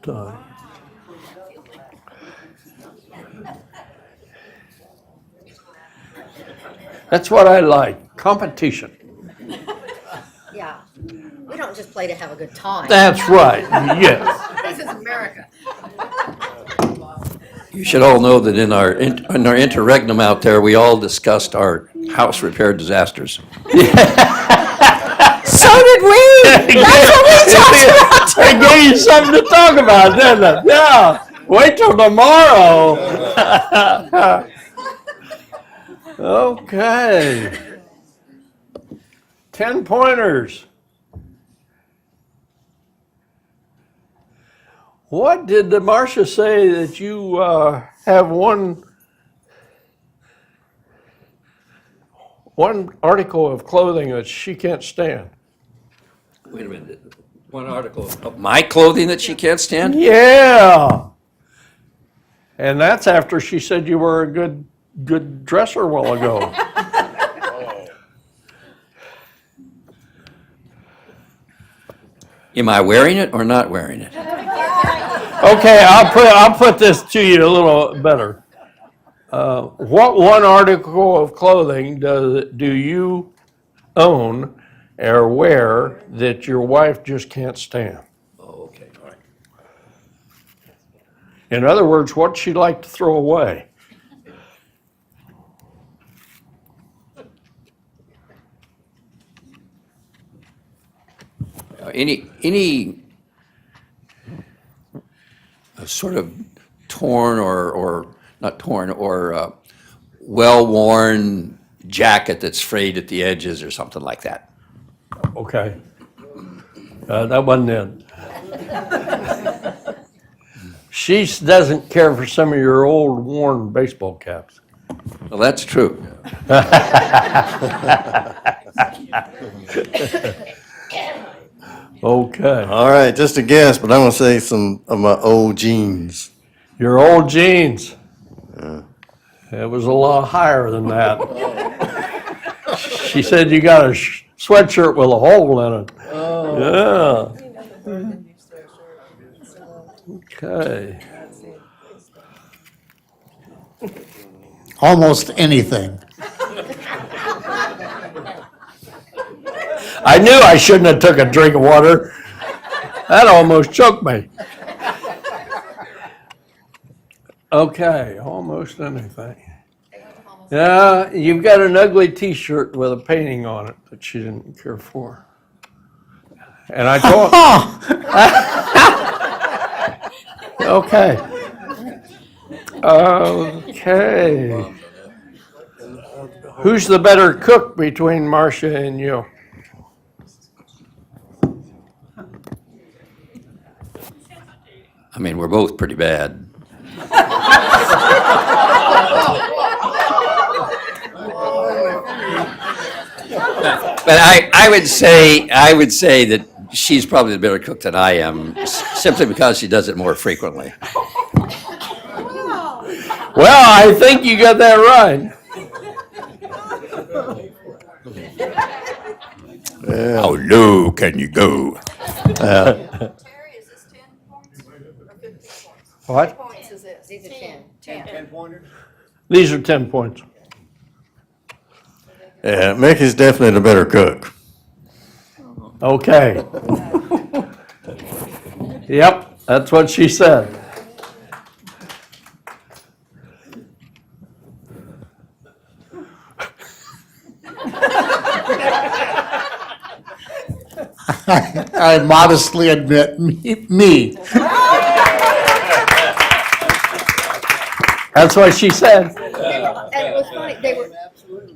time. That's what I like, competition. Yeah. We don't just play to have a good time. That's right, yes. This is America. You should all know that in our interregnum out there, we all discussed our house repair disasters. So did we. That's what we talked about. It gave you something to talk about, didn't it? Yeah. Wait till tomorrow. Okay. 10 pointers. What did Marcia say that you have one article of clothing that she can't stand? Wait a minute. One article of my clothing that she can't stand? Yeah. And that's after she said you were a good dresser a while ago. Am I wearing it or not wearing it? Okay, I'll put this to you a little better. What one article of clothing do you own or wear that your wife just can't stand? Oh, okay, all right. In other words, what'd she like to throw away? Any sort of torn or not torn or well-worn jacket that's frayed at the edges or something like that. Okay. That wasn't it. She doesn't care for some of your old worn baseball caps. Well, that's true. Okay. All right, just a guess, but I'm gonna say some of my old jeans. Your old jeans. It was a lot higher than that. She said you got a sweatshirt with a hole in it. Yeah. Okay. Almost anything. I knew I shouldn't have took a drink of water. That almost choked me. Okay, almost anything. Yeah, you've got an ugly T-shirt with a painting on it that she didn't care for. And I told. Okay. Okay. Who's the better cook between Marcia and you? I mean, we're both pretty bad. But I would say that she's probably the better cook than I am, simply because she does it more frequently. Well, I think you got that right. How low can you go? Terry, is this 10 points or 15 points? What? Points is this? These are 10. 10 pointers? These are 10 points. Yeah, Mickey's definitely the better cook. Okay. Yep, that's what she said. I modestly admit me. That's what she said. And it was funny,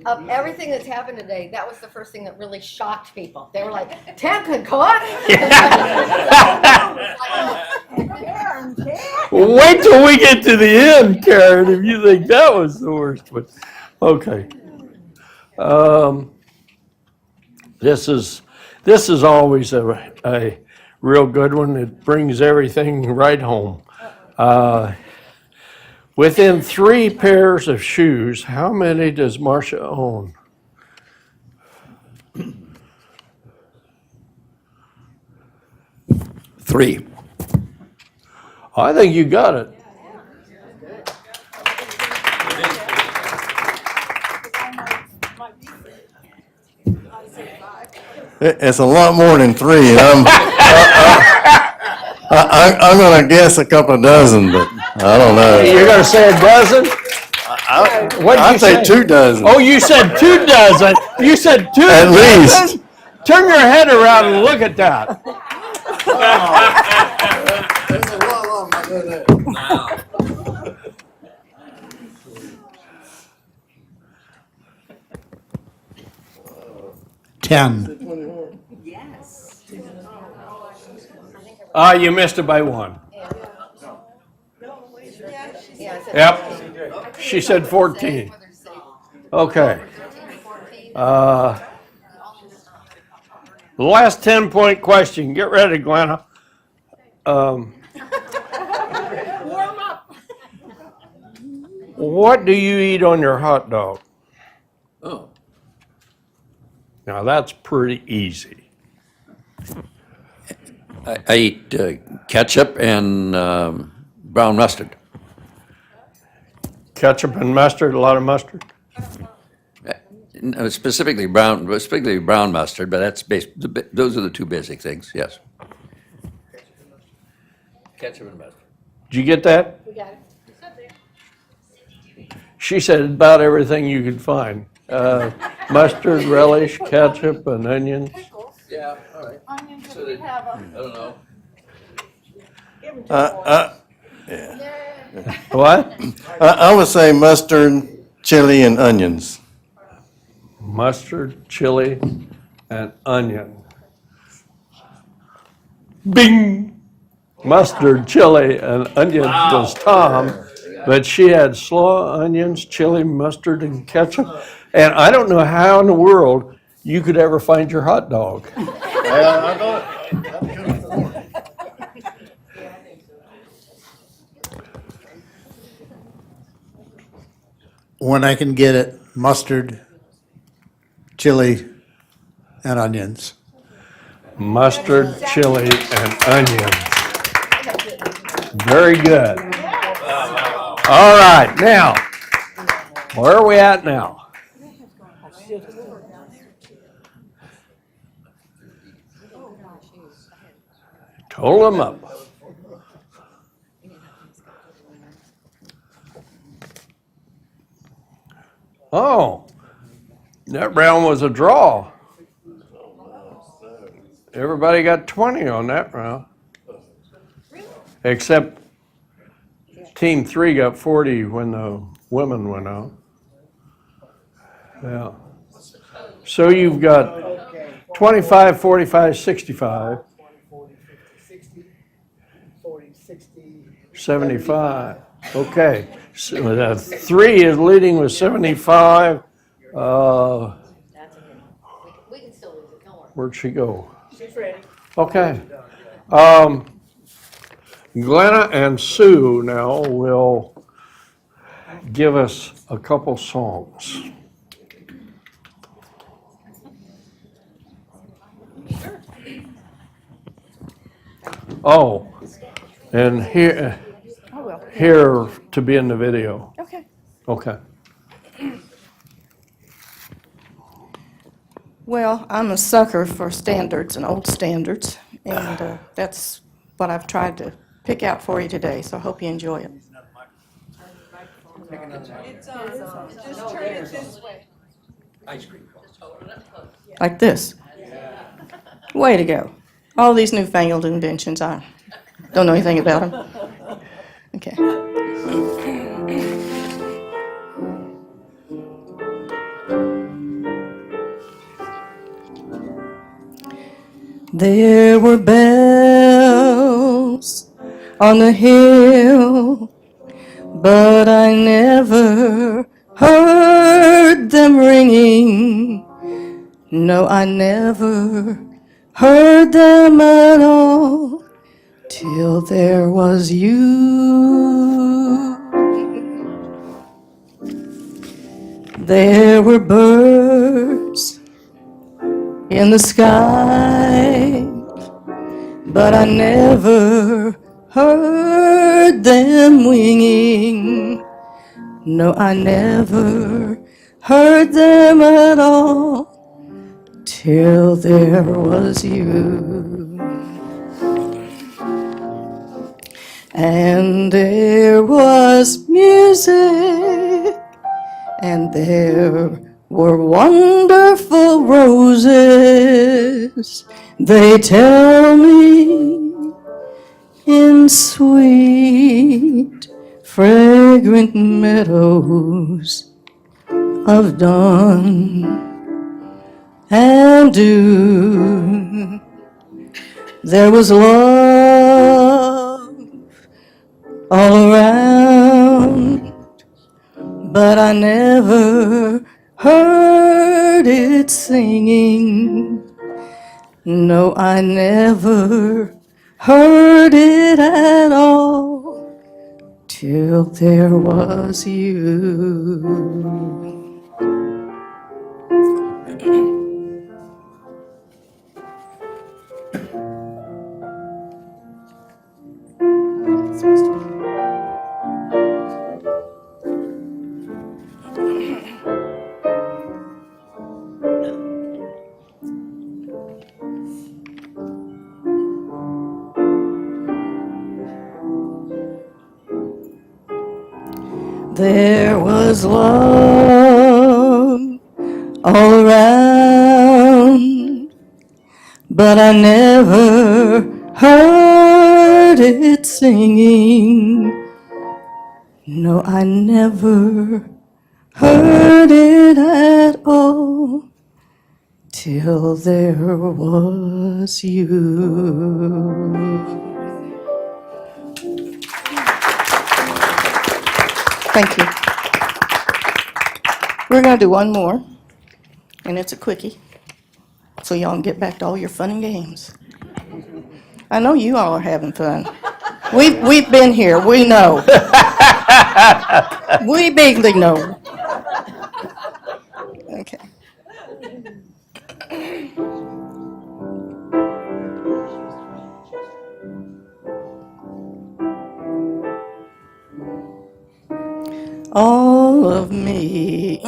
of everything that's happened today, that was the first thing that really shocked people. They were like, 10 could caught? Wait till we get to the end, Karen, if you think that was the worst one. Okay. This is always a real good one. It brings everything right home. Within 3 pairs of shoes, how many does Marcia own? Three. I think you got it. It's a lot more than 3, and I'm gonna guess a couple of dozen, but I don't know. You're going to say a dozen? What'd you I'd say 2 dozen. Oh, you said 2 dozen. You said 2 At dozen? least. Turn your head around and look at that. It's a lot longer than that. 10. You missed it by 1. Yeah, I said Yep. She said 14. Okay. The last 10-point question. Get ready, Glenna. What do you eat on your hot dog? Oh. Now, that's pretty easy. I eat ketchup and brown mustard. Ketchup and mustard, a lot of mustard? No, specifically brown mustard, but that's those are the 2 basic things, yes. Ketchup and mustard. Did you get that? We got it. It's up there. She said about everything you could find. Mustard, relish, ketchup, and onions. Yeah, all right. Onions, we have them. I don't know. What? I would say mustard, chili, and onions. Mustard, chili, and onion. Bing! Mustard, chili, and onion was Tom, but she had slaw, onions, chili, mustard, and ketchup. And I don't know how in the world you could ever find your hot dog. I got it. When I can get it, mustard, chili, and onions. Mustard, chili, and onions. Very good. All right, now, where are we at now? Total them up. Oh, that round was a draw. Everybody got 20 on that round. Except Team 3 got 40 when the women went out. Yeah. So you've got 25, 45, 65, 75. Okay. So 3 is leading with 75. We can still lose it, don't worry. Where'd she go? She's ready. Okay. Glenna and Sue now will give us a couple songs. Oh, and here to be in the video. Okay. Okay. Well, I'm a sucker for standards and old standards, and that's what I've tried to pick out for you today, so I hope you enjoy it. Just turn it this way. Like this. Way to go. All these newfangled inventions, I don't know anything about them. Okay. There were bells on the hill, but I never heard them ringing. No, I never heard them at all till there was you. There were birds in the sky, but I never heard them winging. No, I never heard them at all till there was you. And there was music, and there were wonderful roses. They tell me in sweet, fragrant meadows of dawn and dew. There was love all around, but I never heard it singing. No, I never heard it at all till there was you. There was love all around, but I never heard it singing. No, I never heard it at all till there was you. Thank you. We're going to do one more, and it's a quickie, so y'all can get back to all your fun and games. I know you all are having fun. We've been here. We know. We bigly know. Okay. All of me.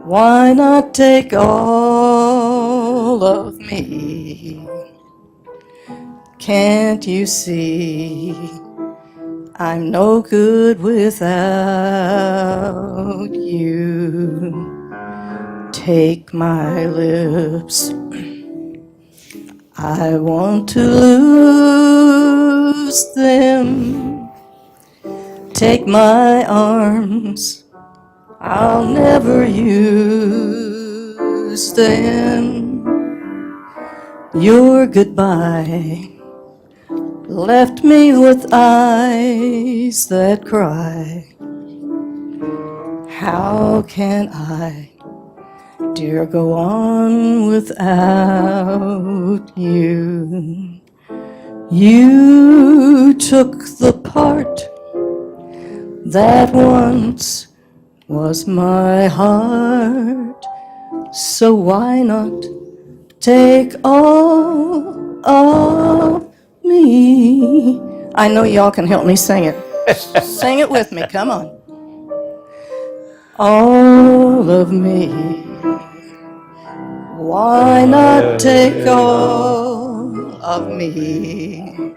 Why not take all of me? Can't you see I'm no good without you? Take my lips. I want to lose them. Take my arms, I'll never use them. Your goodbye left me with eyes that cry. How can I, dear, go on without you? You took the part that once was my heart, so why not take all of me? I know y'all can help me sing it. Sing it with me, come on. All of me. Why not take all of me?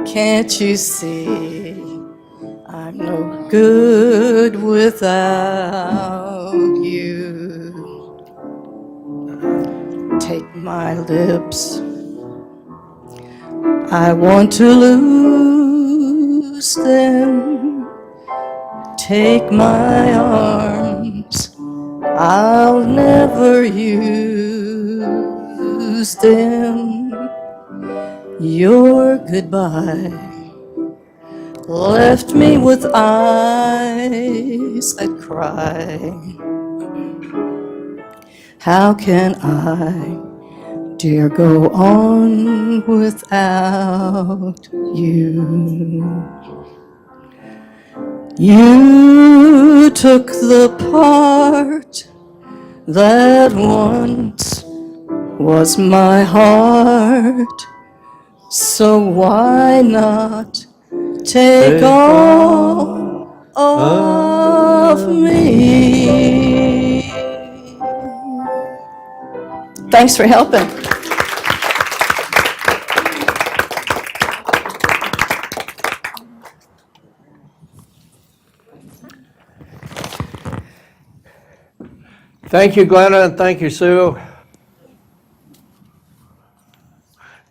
Can't you see I'm no good without you? Take my lips, I want to lose them. Take my arms, I'll never use closed in your goodbye left me with eyes that cry. How can I dare go on without you? You took the part that once was my heart, so why not take all of me? Thanks for helping. Thank you, Glenna, and thank you, Sue.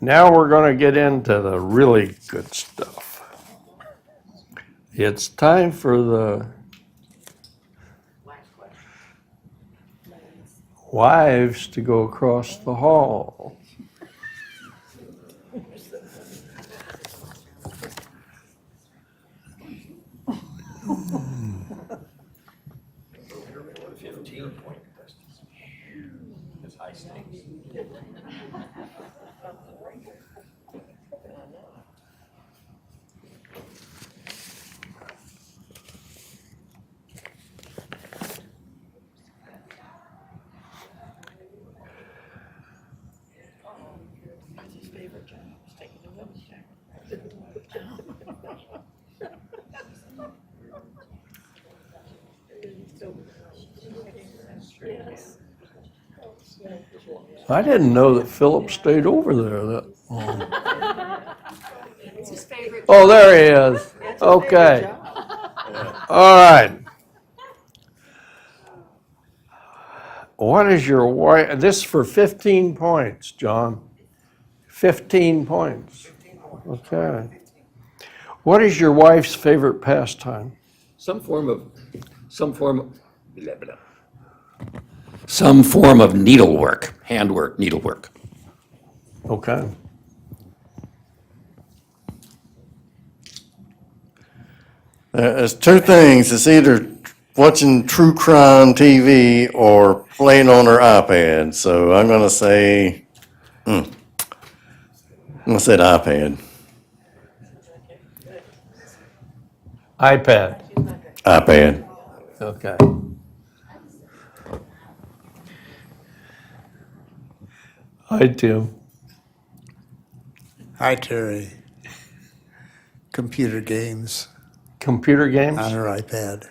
Now we're going to get into the really good stuff. It's time for the wives to go across the hall. I didn't know that Philip stayed over there that long. It's his favorite. Oh, there he is. Okay. All right. What is your wife? This is for 15 points, John. 15 points. Okay. What is your wife's favorite pastime? Some form of needlework, handwork, needlework. Okay. There's two things. It's either watching true crime TV or playing on her iPad. So I'm gonna say, I'm gonna say the iPad. iPad. iPad. Okay. Hi, Tim. Hi, Terry. Computer games Computer games? on her iPad.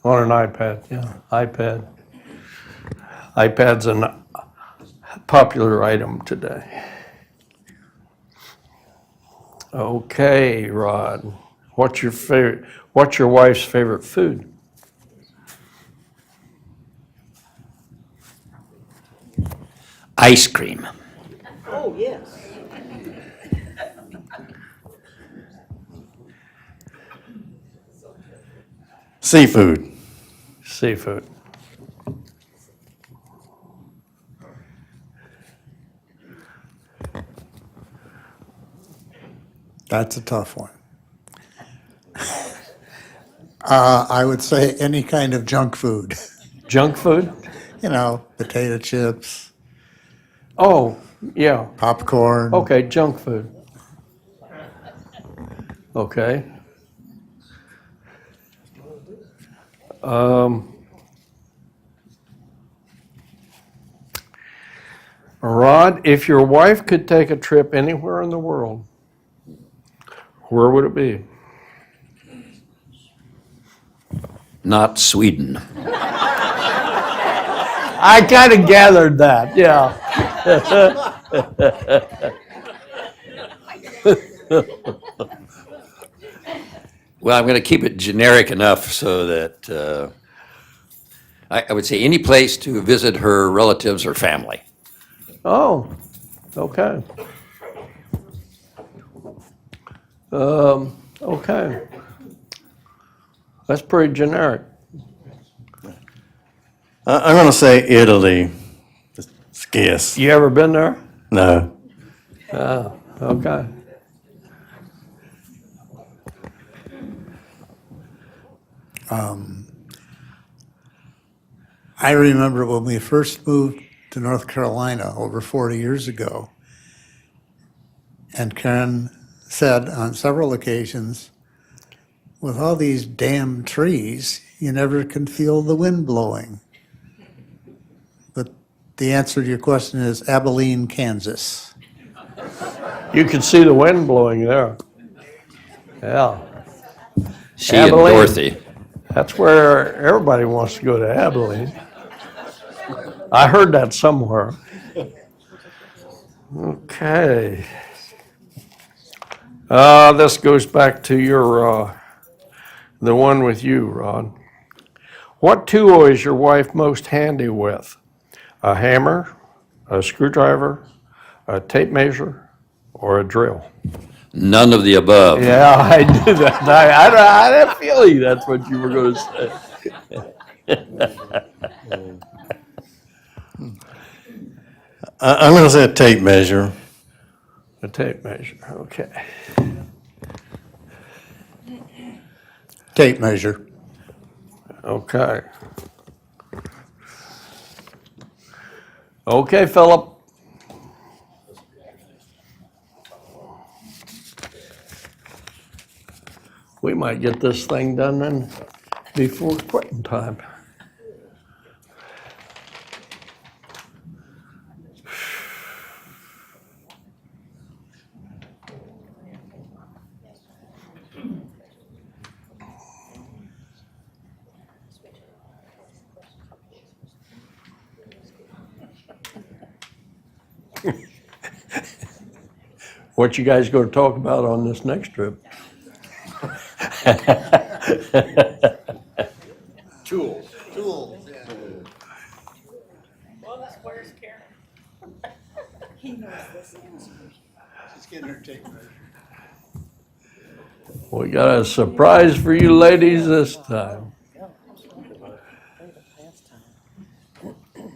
On an iPad, yeah, iPad. iPad's a popular item today. Okay, Rod, what's your wife's favorite food? Ice cream. Oh, yes. Seafood. Seafood. That's a tough one. I would say any kind of junk food. Junk food? You know, potato chips, Oh, yeah. popcorn. Okay, junk food. Okay. Rod, if your wife could take a trip anywhere in the world, where would it be? Not Sweden. I kind of gathered that, yeah. Well, I'm going to keep it generic enough so that I would say any place to visit her relatives or family. Oh, okay. Okay. That's pretty generic. I'm gonna say Italy. Just guess. You ever been there? No. Oh, okay. I remember when we first moved to North Carolina over 40 years ago, and Karen said on several occasions, with all these damn trees, you never can feel the wind blowing. But the answer to your question is Abilene, Kansas. You can see the wind blowing there. Yeah. She and Abilene. Dorothy. That's where everybody wants to go to Abilene. I heard that somewhere. Okay. This goes back to your, the one with you, Ron. What tool is your wife most handy with? A hammer, a screwdriver, a tape measure, or a drill? None of the above. Yeah, I knew that. I had a feeling that's what you were going to say. I'm going to say a tape measure. A tape measure, okay. Tape measure. Okay. Okay, Philip. We might get this thing done then before quitting time. What you guys going to talk about on this next trip? Tools. Well, where's Karen? He knows this answer. She's getting her tape measure. We got a surprise for you ladies this time.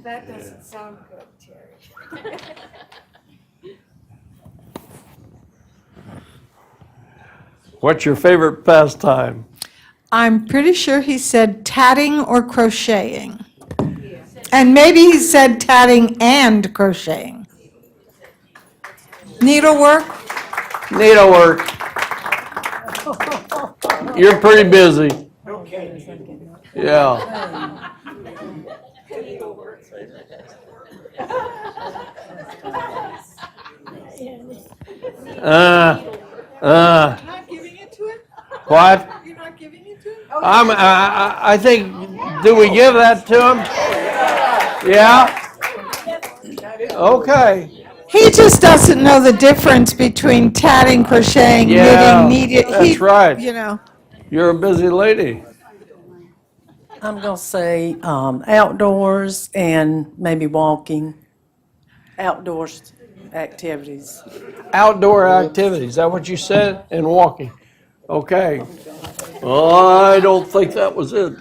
That doesn't sound good, Terry. What's your favorite pastime? I'm pretty sure he said tatting or crocheting. And maybe he said tatting and crocheting. Needlework? Needlework. You're pretty busy. Okay. Yeah. Not giving it to him? What? You're not giving it to him? I think, do we give that to him? Yeah? Okay. He just doesn't know the difference between tatting, crocheting, Yeah, knitting, needing. that's right. You know. You're a busy lady. I'm going to say outdoors and maybe walking, outdoors activities. Outdoor activities, is that what you said? And walking. Okay. I don't think that was it.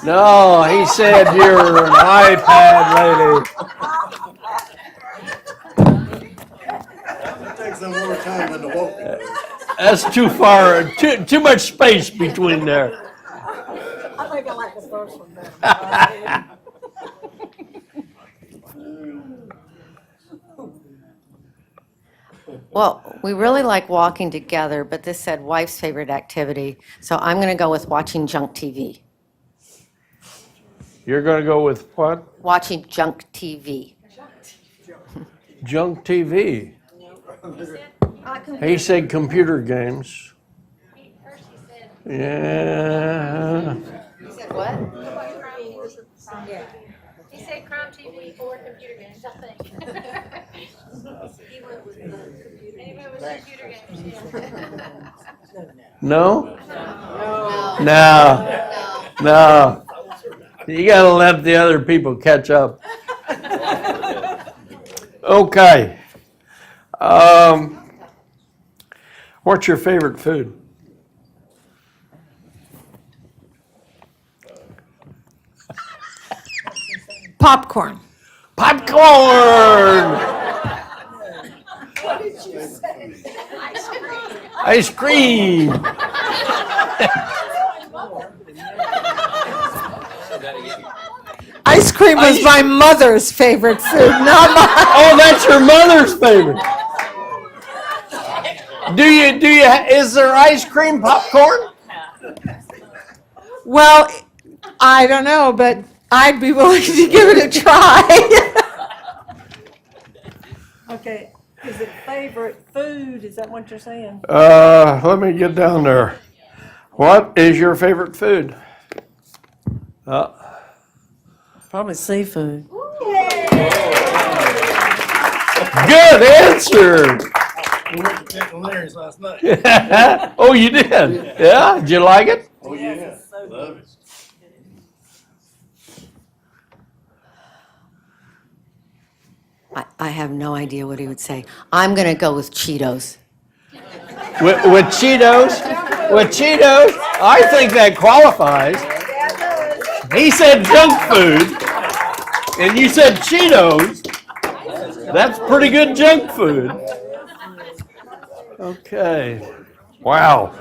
No, he said you're an iPad lady. It takes some more time than the walking. That's too far, too much space between there. I think I like the first one better. Well, we really like walking together, but this said wife's favorite activity, so I'm going to go with watching junk TV. You're gonna go with what? Watching junk TV. Junk TV. He said computer games. First he said, Yeah. You said what? he said crime TV or computer games, I think. He went with computer games, yeah. No? No. No. You gotta let the other people catch up. Okay. What's your favorite food? Popcorn. Popcorn! Ice cream. Ice cream was my mother's favorite food, not mine. Oh, that's your mother's favorite. Is there ice cream popcorn? Well, I don't know, but I'd be willing to give it a try. Okay, is it favorite food? Is that what you're saying? Let me get down there. What is your favorite food? Probably seafood. Good answer. We went to Pickle Larry's last night. Oh, you did? Yeah? Did you like it? Oh, yeah. Love it. I have no idea what he would say. I'm going to go with Cheetos. With Cheetos? With Cheetos? I think that qualifies. He said junk food, and you said Cheetos. That's pretty good junk food. Okay. Wow.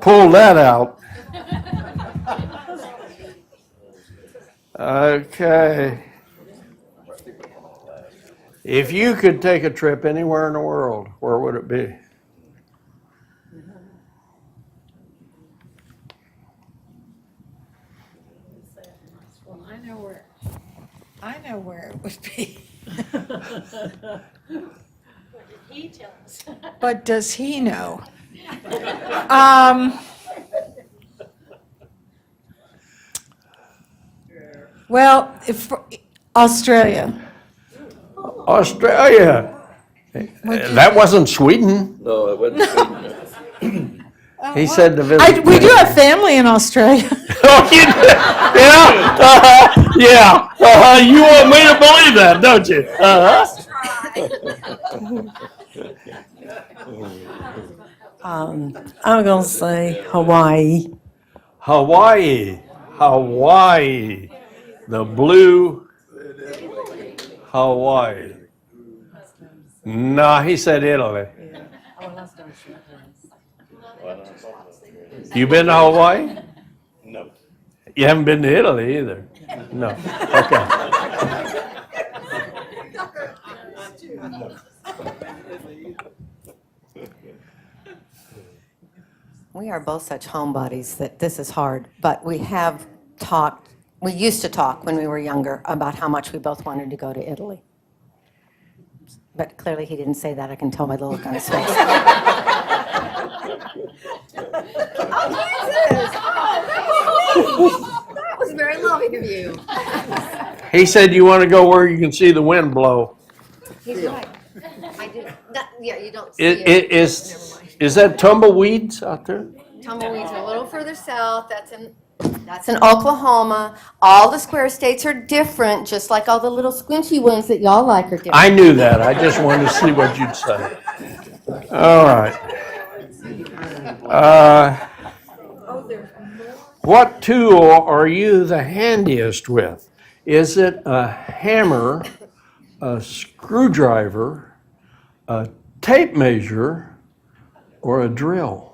Pull that out. Okay. If you could take a trip anywhere in the world, where would it be? Well, I know where it would be. He tells us. But does he know? Well, if Australia. Australia. That wasn't Sweden. No, it wasn't. He said to visit. We do have family in Australia. Oh, you do? Yeah. Yeah. You want me to believe that, don't you? I'm going to say Hawaii. Hawaii. Hawaii. The blue Hawaii. No, he said Italy. You been to Hawaii? No. You haven't been to Italy either? No. Okay. We are both such homebodies that this is hard, but we used to talk when we were younger about how much we both wanted to go to Italy. But clearly he didn't say that, I can tell by the look on his face. That was very loving of you. He said you want to go where you can see the wind blow. He's right. I do. Yeah, you don't see it. Is that tumbleweeds out there? Tumbleweeds are a little further south. That's in Oklahoma. All the square states are different, just like all the little squinchy ones that y'all like are different. I knew that. I just wanted to see what you'd say. All right. What tool are you the handiest with? Is it a hammer, a screwdriver, a tape measure, or a drill?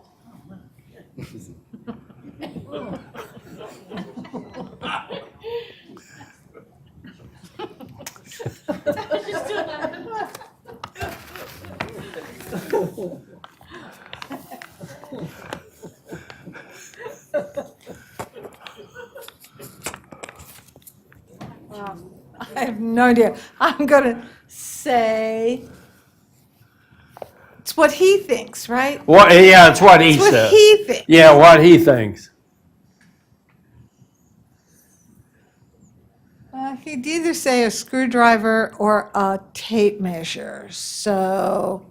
I have no idea. I'm going to say it's what he thinks, right? What? Yeah, it's what he It's what said. he thinks. Yeah, what he thinks. He'd either say a screwdriver or a tape measure. So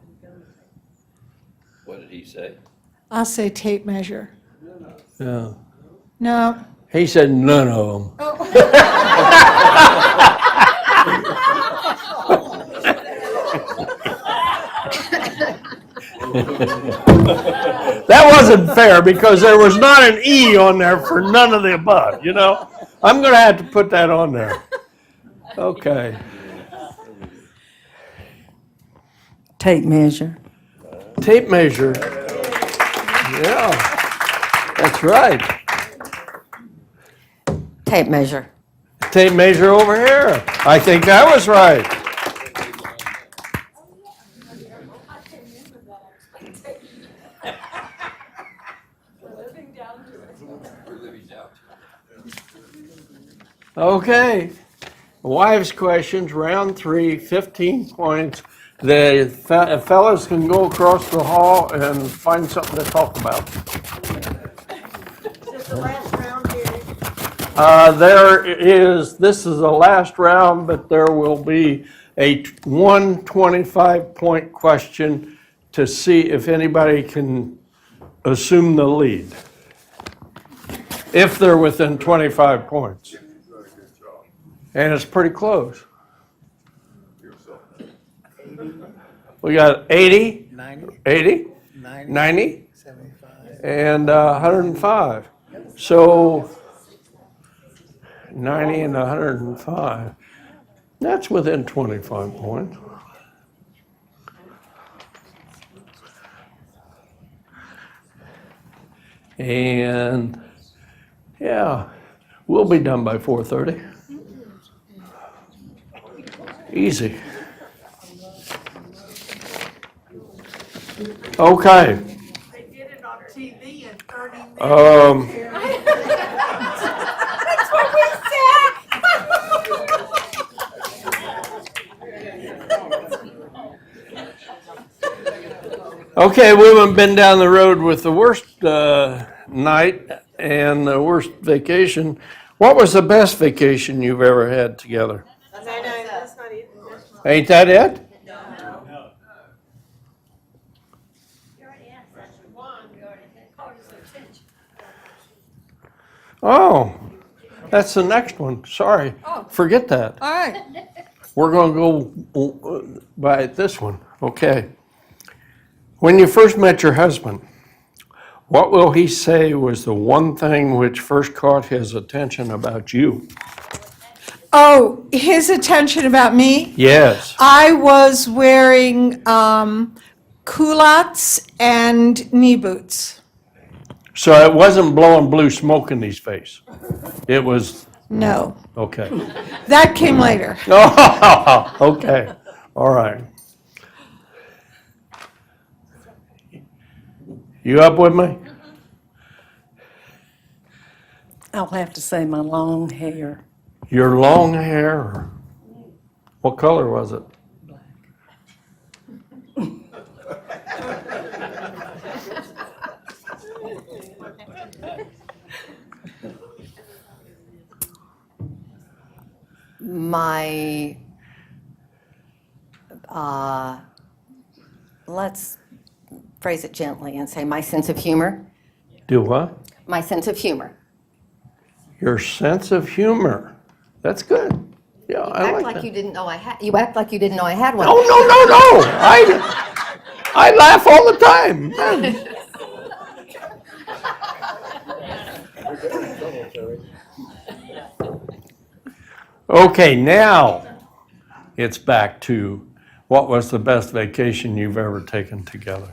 What did he say? I'll say tape measure. Yeah. No. He said none of them. That wasn't fair because there was not an E on there for none of the above, you know? I'm going to have to put that on there. Okay. Tape measure. Tape measure. Yeah, that's right. Tape measure. Tape measure over here. I think that was right. Okay. Wives' questions, round 3, 15 points. The fellas can go across the hall and find something to talk about. Just the last round here. This is the last round, but there will be a 125-point question to see if anybody can assume the lead. If they're within 25 points. And it's pretty close. We got 80, 80, 90, and 105. So 90 and 105. That's within 25 points. And yeah, we'll be done by 4:30. Easy. Okay. They did it on TV in 30 minutes. That's what we said. Okay, we haven't been down the road with the worst night and the worst vacation. What was the best vacation you've ever had together? No, that's not it. Ain't that it? Oh, that's the next one. Sorry. Forget that. All right. We're going to go by this one. Okay. When you first met your husband, what will he say was the one thing which first caught his attention about you? Oh, his attention about me? Yes. I was wearing culottes and knee boots. So it wasn't blowing blue smoke in his face. It was, No, okay. that came later. Oh, okay. All right. You up with me? I'll have to say my long hair. Your long hair. What color was it? My, let's phrase it gently and say my sense of humor. Do what? My sense of humor. Your sense of humor. That's good. Yeah, I Act like like that. you didn't know I had. You act like you didn't know I had one. No. I laugh all the time. Okay, now it's back to what was the best vacation you've ever taken together?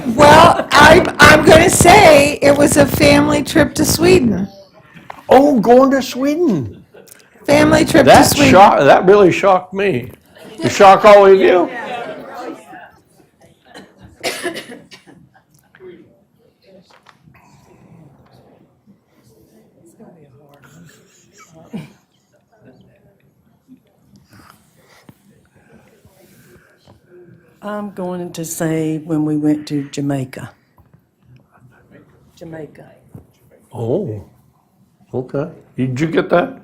Well, I'm going to say it was a family trip to Sweden. Oh, going to Sweden. Family trip to That Sweden. that really shocked me. To shock all of you? I'm going to say when we went to Jamaica. Jamaica. Oh, okay. Did you get that?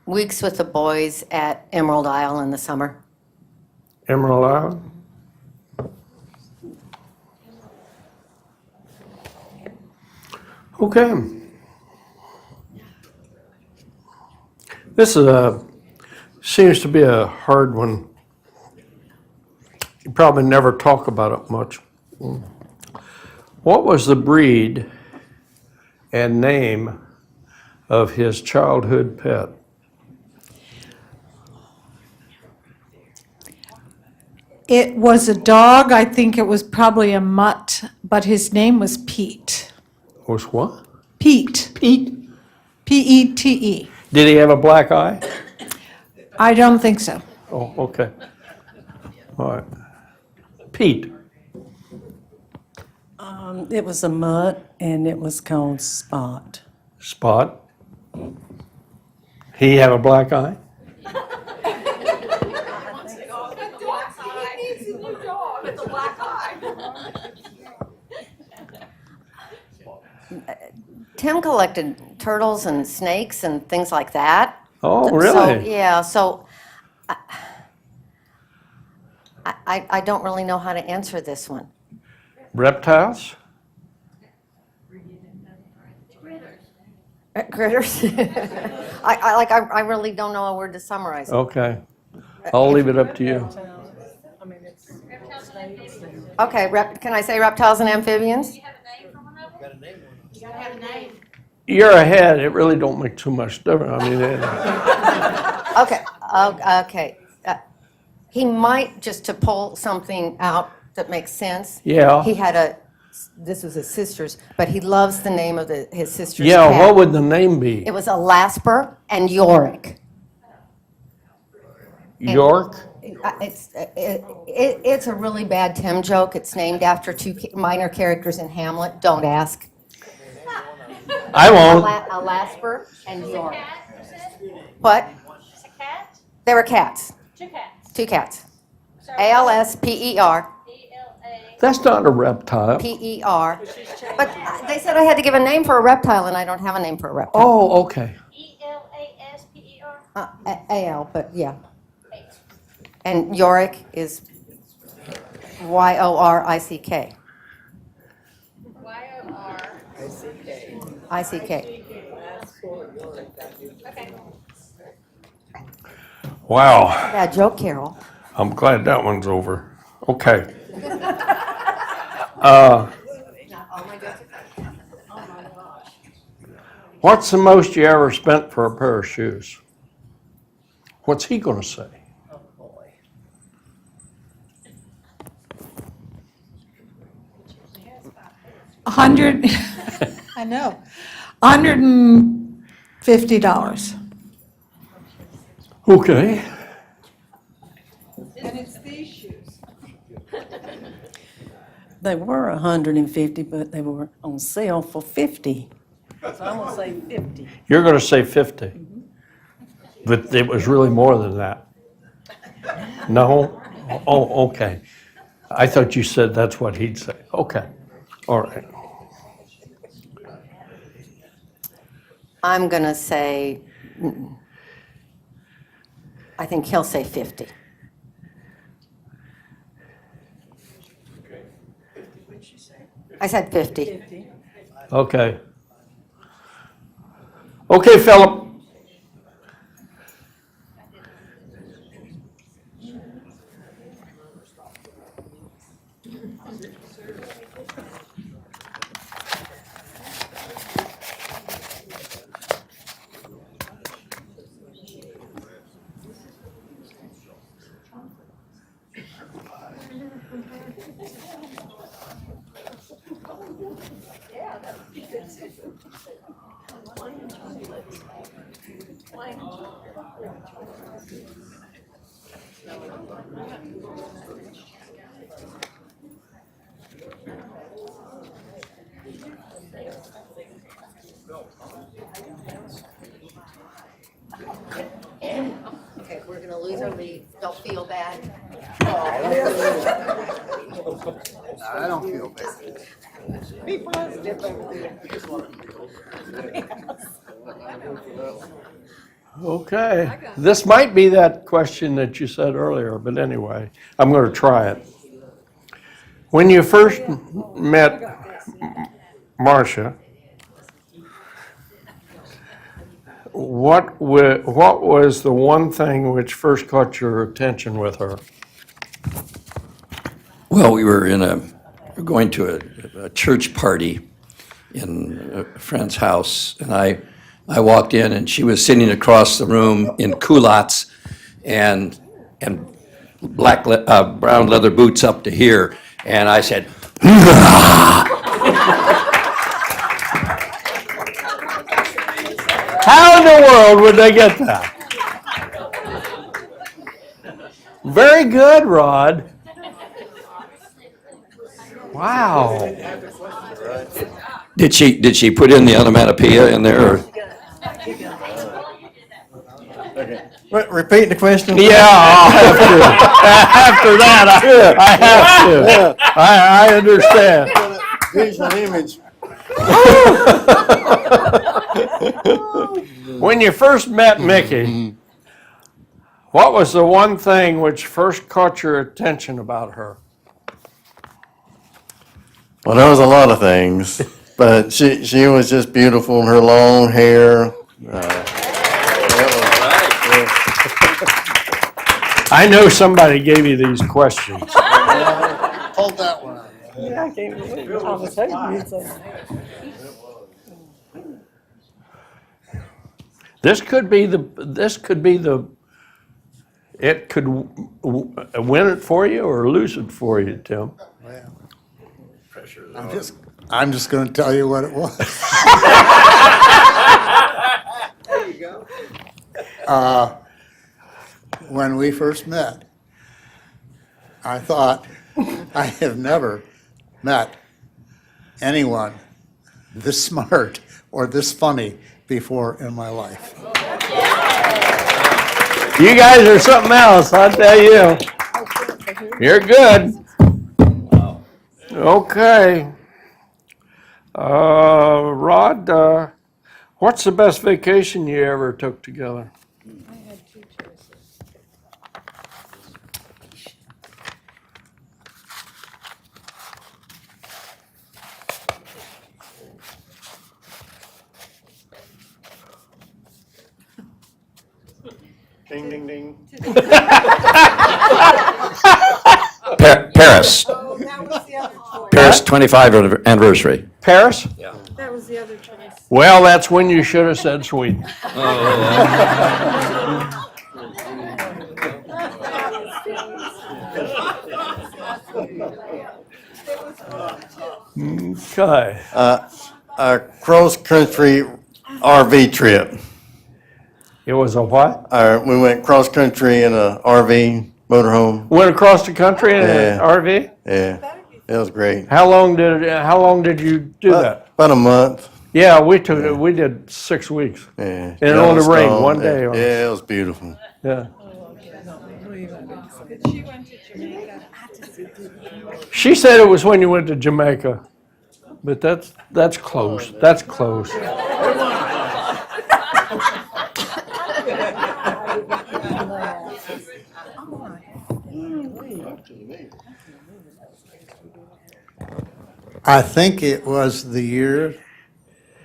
Weeks with the boys at Emerald Isle in the summer. Emerald Island? Okay. This is seems to be a hard one. You probably never talk about it much. What was the breed and name of his childhood pet? It was a dog, I think it was probably a mutt, but his name was Pete. Was what? Pete, Pete. P-E-T-E. Did he have a black eye? I don't think so. Oh, okay. All right. Pete. It was a mutt, and it was called Spot. Spot. He have a black eye? Tim collected turtles and snakes and things like that. Oh, So, really? yeah, so I don't really know how to answer this one. Reptiles? Critters? I really don't know a word to summarize. Okay. I'll leave it up to you. Okay, can I say reptiles and amphibians? You have a name for one of them? You gotta have a name. You're ahead. It really don't make too much difference. I mean, Okay. He might, just to pull something out that makes sense. Yeah. He had this was his sister's, but he loves the name of his sister's yeah, cat. what would the name be? It was a Lasper and Yorick. York? It's a really bad Tim joke. It's named after two minor characters in Hamlet. Don't ask. I won't. A Lasper and Yorick. Cat, you said? What? It's a cat? They were cats. Two cats. Two cats. So A-L-S-P-E-R. E-L-A. That's not a reptile. P-E-R. But they said I had to give a name for a reptile, and I don't have a name for a reptile. Oh, okay. E-L-A-S-P-E-R. A-L, but yeah. And Yorick is Y-O-R-I-C-K. Y-O-R. I-C-K. Okay. Wow. Bad joke, Carol. I'm glad that one's over. Okay. What's the most you ever spent for a pair of shoes? What's he going to say? 100, I know, $150. Okay. And it's these shoes. They were 150, but they were on sale for 50. So I'm gonna say 50. You're going to say 50. But it was really more than that. No? Oh, okay. I thought you said that's what he'd say. Okay. All right. I'm going to say, I think he'll say 50. I said 50. Okay. Okay, Philip. Okay, we're going to lose our lead. Don't feel bad. I don't feel bad. Be positive over there. Okay. This might be that question that you said earlier, but anyway, I'm going to try it. When you first met Marcia, what was the one thing which first caught your attention with her? Well, we were going to a church party in a friend's house, and I I walked in and she was sitting across the room in culottes and brown leather boots up to here. And I said, How in the world would they get that? Very good, Rod. Wow. did she put in the onomatopoeia in there? Or? Repeat the question? Yeah, I'll have to. After that, I have to. I understand. Visual image. When you first met Mickey, what was the one thing which first caught your attention about her? Well, there was a lot of things, but she was just beautiful in her long hair. I know somebody gave you these questions. Hold that one. Yeah, I can't believe it. I was hoping you'd say that. This could be it could win it for you or lose it for you, Tim. I'm just going to tell you what it was. There you go. When we first met, I thought I have never met anyone this smart or this funny before in my life. You guys are something else, I tell you. You're good. Okay. Rod, what's the best vacation you ever took together? I had two choices. Ding, ding, ding. Paris. Oh, that was the other choice. Paris 25th anniversary. Paris? That was the other choice. Well, that's when you should have said Sweden. Okay. A cross-country RV trip. It was a what? We went cross-country in a RV motorhome. Went across the country in an Yeah. RV? Yeah, it was great. How long did you do that? About a month. Yeah, we did 6 weeks. Yeah. And it only rained Yellowstone. one day. Yeah, it was beautiful. Yeah. She went to Jamaica. She said it was when you went to Jamaica, but that's close. That's close. I think it was the year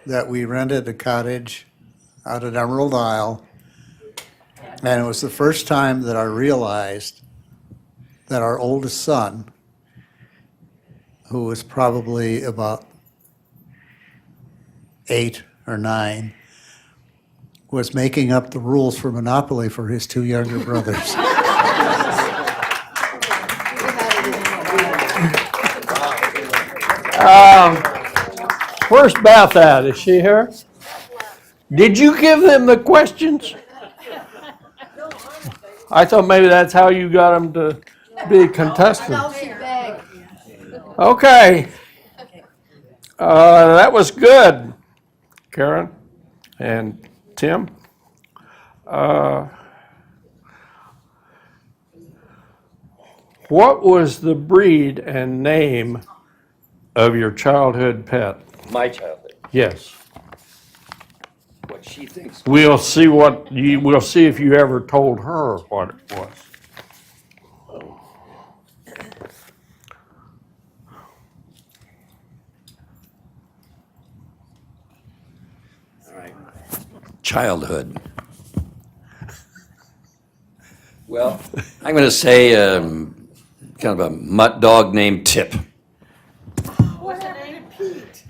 that we rented a cottage out at Emerald Isle. And it was the first time that I realized that our oldest son, who was probably about 8 or 9, was making up the rules for Monopoly for his 2 younger brothers. Where's Beth at? Is she here? Did you give them the questions? I thought maybe that's how you got them to be contestants. Okay. That was good, Karen and Tim. What was the breed and name of your childhood pet? My childhood. Yes. What she thinks. We'll see if you ever told her what it was. All right. Childhood. Well, I'm going to say kind of a mutt dog named Tip. What's her name? Pete.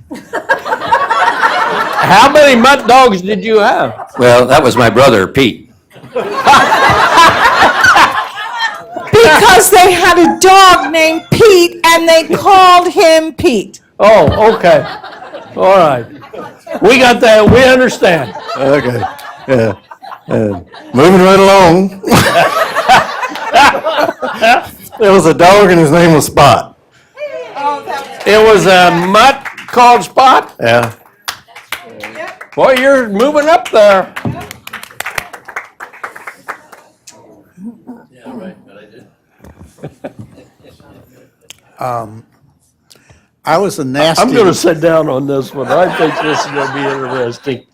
How many mutt dogs did you have? Well, that was my brother, Pete. Because they had a dog named Pete and they called him Pete. Oh, okay. All right. We got that. We understand. Okay, yeah. Moving right along. There was a dog and his name was Spot. It was a mutt called Spot? Yeah. Boy, you're moving up there. Yeah, right, but I did. I was a nasty. I'm going to sit down on this one. I think this is going to be interesting.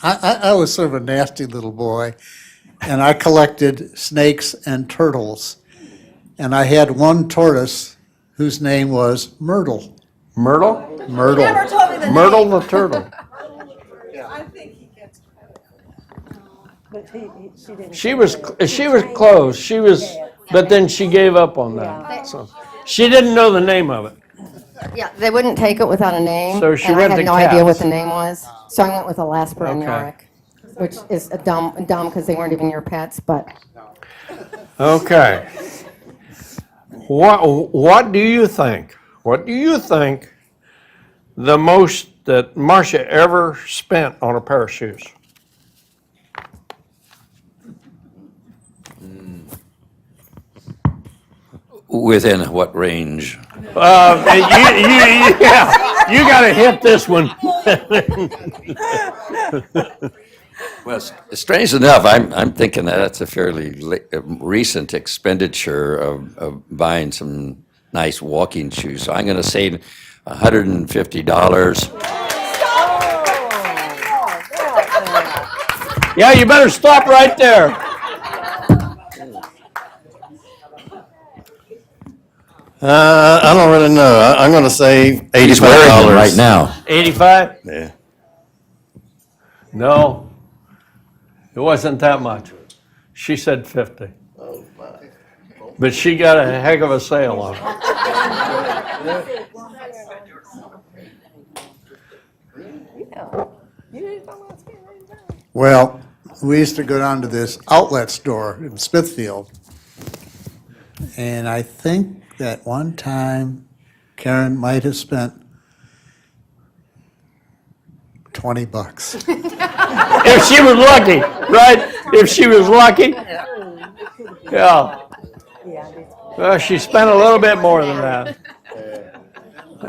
I was sort of a nasty little boy, and I collected snakes and turtles. And I had one tortoise whose name was Myrtle. Myrtle? Myrtle. Myrtle the turtle. She was close. But then she gave up on that. So she didn't know the name of it. Yeah, they wouldn't take it without a name. So she and went I had to no idea what cats. the name was. So I went with Alasper and Okay. Yorick, which is a dumb because they weren't even your pets, but Okay. What do you think? What do you think the most that Marcia ever spent on a pair of shoes? Within what range? Yeah, you got to hit this one. Well, strange enough, I'm thinking that that's a fairly recent expenditure of buying some nice walking shoes. So I'm going to say $150. Yeah, you better stop right there. I don't really know. I'm going to say $85. He's wearing them right now. 85? Yeah. No, it wasn't that much. She said 50. But she got a heck of a sale on it. Well, we used to go down to this outlet store in Smithfield. And I think that one time Karen might have spent $20. If she was lucky, right? If she was lucky. Yeah. Well, she spent a little bit more than that.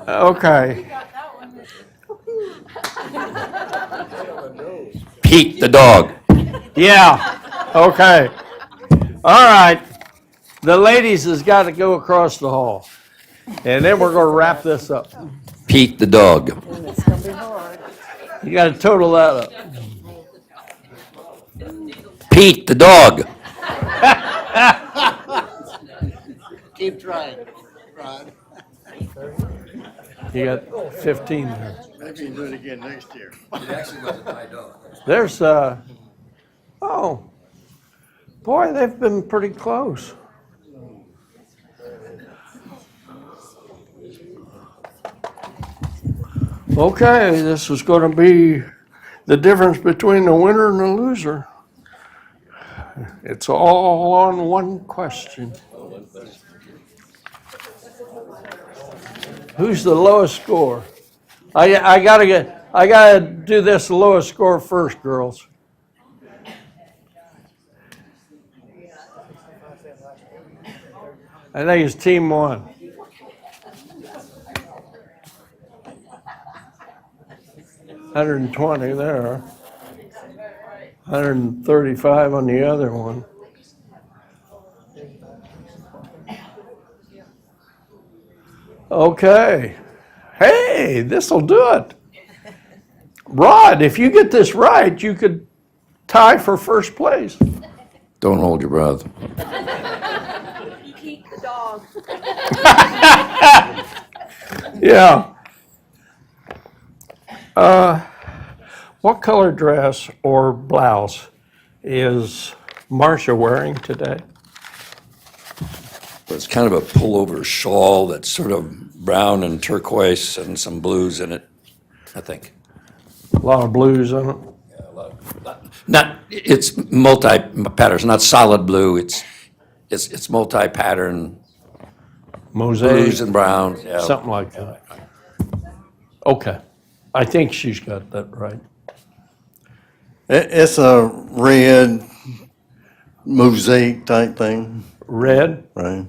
Okay. Pete the dog. Yeah. Okay. All right. The ladies has got to go across the hall. And then we're going to wrap this up. Pete the dog. You got to total that up. Pete the dog. Keep trying, Rod. You got 15 there. Maybe you do it again next year. There's, oh, boy, they've been pretty close. Okay, this is going to be the difference between the winner and the loser. It's all on one question. Who's the lowest score? I gotta do this lowest score first, girls. I think it's team one. $120 there. 135 on the other one. Okay. Hey, this'll do it. Rod, if you get this right, you could tie for first place. Don't hold your breath. Keep the dog. Yeah. What color dress or blouse is Marcia wearing today? It's kind of a pullover shawl that's sort of brown and turquoise and some blues in it. I think. A lot of blues on it. Not, it's multi-patterns, not solid blue, it's multi-pattern, Mosaic, blues and browns, yeah. something like that. Okay, I think she's got that right. It's a red mosaic type thing, Red, right?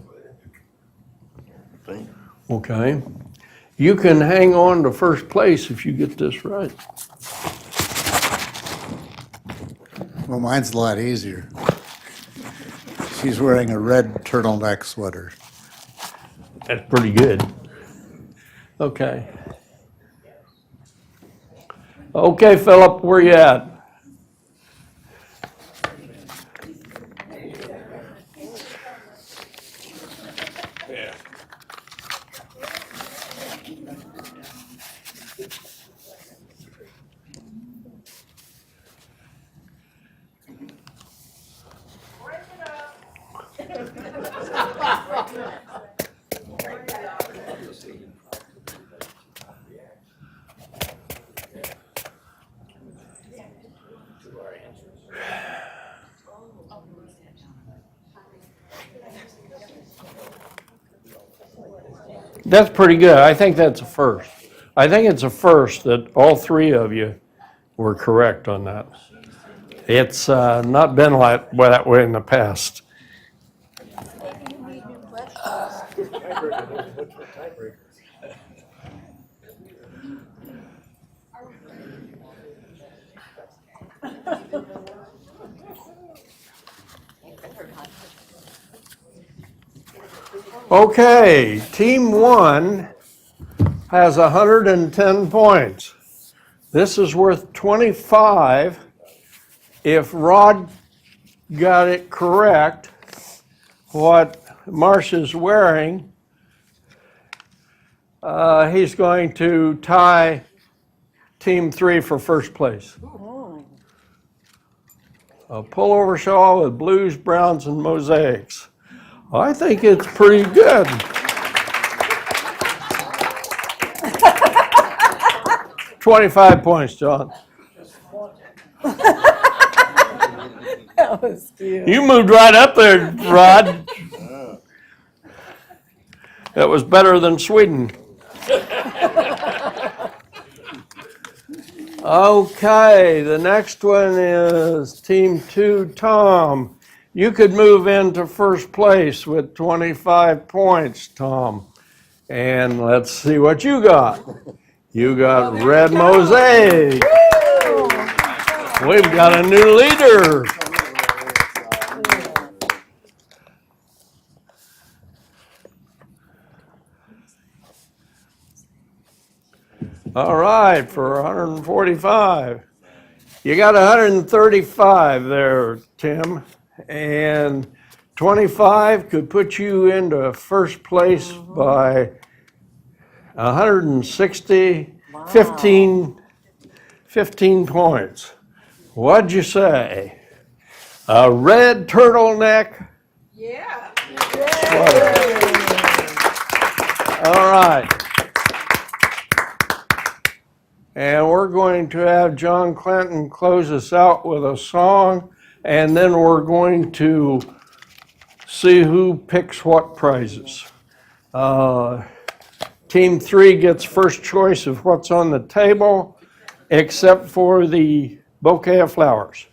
okay. You can hang on to first place if you get this right. Well, mine's a lot easier. She's wearing a red turtleneck sweater. That's pretty good. Okay. Okay, Philip, where you at? That's pretty good. I think that's a first. I think it's a first that all three of you were correct on that. It's not been like that way in the past. Okay, Team 1 has 110 points. This is worth 25 if Rod got it correct, what Marcia's wearing. He's going to tie Team 3 for first place. A pullover shawl with blues, browns, and mosaics. I think it's pretty good. $25 points, John. That was cute. You moved right up there, Rod. That was better than Sweden. Okay, the next one is Team 2, Tom. You could move into first place with 25 points, Tom. And let's see what you got. You got red mosaic. We've got a new leader. All right, for 145. You got 135 there, Tim. And 25 could put you into first place by 160, 15 points. What'd you say? A red turtleneck Yeah. sweater. All right. And we're going to have John Clinton close us out with a song, and then we're going to see who picks what prizes. Team 3 gets first choice of what's on the table, except for the bouquet of flowers.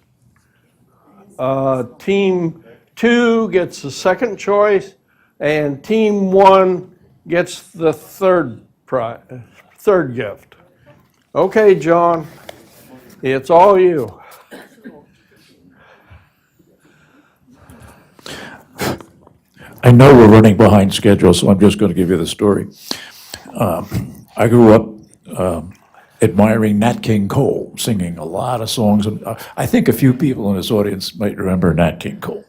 Team 2 gets the second choice, and Team 1 gets the third gift. Okay, John, it's all you. I know we're running behind schedule, so I'm just going to give you the story. I grew up admiring Nat King Cole, singing a lot of songs. And I think a few people in this audience might remember Nat King Cole.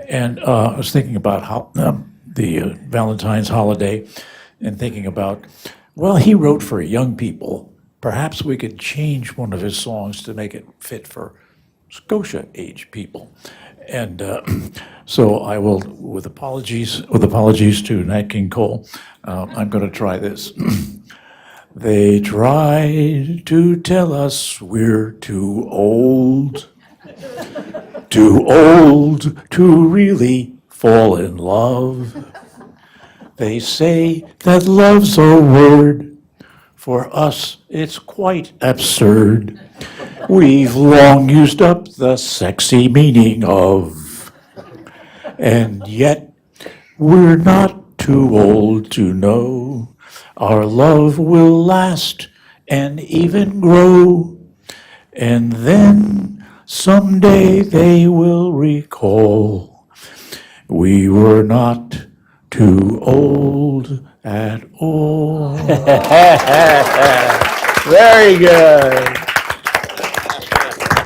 And I was thinking about how the Valentine's holiday and thinking about, well, he wrote for young people. Perhaps we could change one of his songs to make it fit for Scotia age people. And so I will, with apologies to Nat King Cole, I'm going to try this. They tried to tell us we're too old to really fall in love. They say that love's a word. For us, it's quite absurd. We've long used up the sexy meaning of, and yet we're not too old to know our love will last and even grow. And then someday they will recall we were not too old at all. Very good.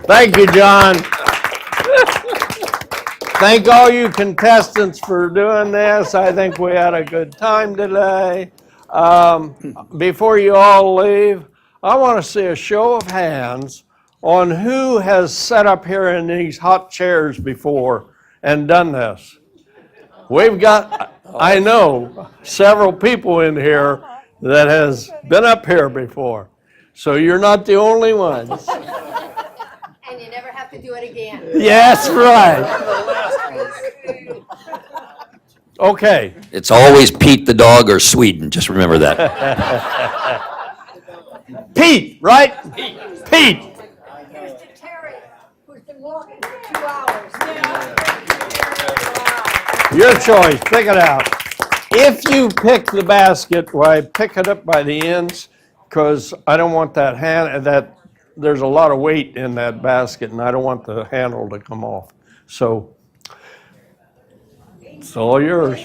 Thank you, John. Thank all you contestants for doing this. I think we had a good time today. Before you all leave, I want to see a show of hands on who has sat up here in these hot chairs before and done this. We've got, I know, several people in here that has been up here before. So you're not the only ones. And you never have to do it again. Yes, right. Okay. It's always Pete the dog or Sweden, just remember that. Pete, right? Pete. Here's to Terry, who's been walking for 2 hours. Your choice. Pick it out. If you pick the basket, why pick it up by the ends, because I don't want that there's a lot of weight in that basket, and I don't want the handle to come off. So it's all yours.